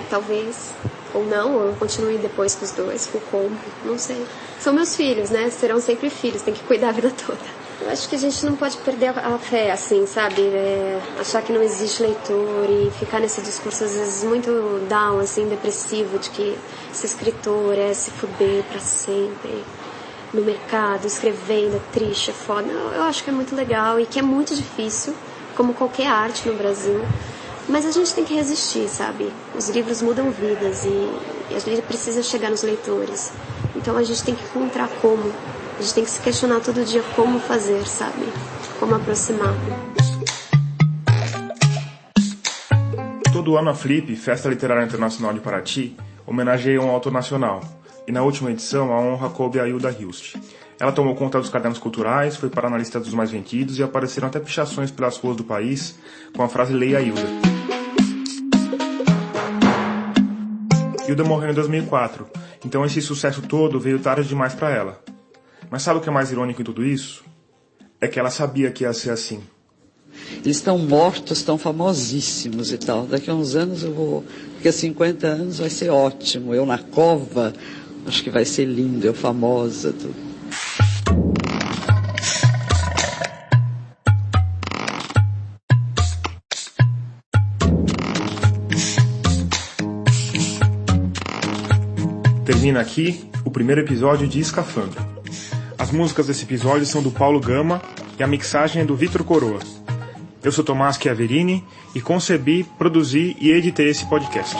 Talvez. Ou não, ou eu continue depois com os dois, com o combo, não sei. São meus filhos, né? Serão sempre filhos, tem que cuidar a vida toda. Eu acho que a gente não pode perder a fé, assim, sabe? Achar que não existe leitor e ficar nesse discurso, às vezes, muito down, assim, depressivo, de que ser escritor é se fuder pra sempre no mercado, escrevendo, é triste, é foda. Eu acho que é muito legal e que é muito difícil, como qualquer arte no Brasil, mas a gente tem que resistir, sabe? Os livros mudam vidas e a gente precisa chegar nos leitores. Então a gente tem que encontrar como. A gente tem que se questionar todo dia como fazer, sabe? Como aproximar. Todo ano a Flip, Festa Literária Internacional de Paraty, homenageia um autor nacional. E na última edição, a honra coube a Hilda Hilst. Ela tomou conta dos cadernos culturais, foi parar na lista dos mais vendidos e apareceram até pichações pelas ruas do país com a frase Leia Hilda. Hilda morreu em 2004, então esse sucesso todo veio tarde demais para ela. Mas sabe o que é mais irônico em tudo isso? É que ela sabia que ia ser assim. Eles estão mortos, estão famosíssimos e tal. Daqui a uns anos daqui a 50 anos vai ser ótimo. Eu na cova, acho que vai ser lindo, eu famosa, tudo. Termina aqui o primeiro episódio de Escafandro. As músicas desse episódio são do Paulo Gama e a mixagem é do Vitor Coroa. Eu sou Tomás Chiaverini e concebi, produzi e editei esse podcast.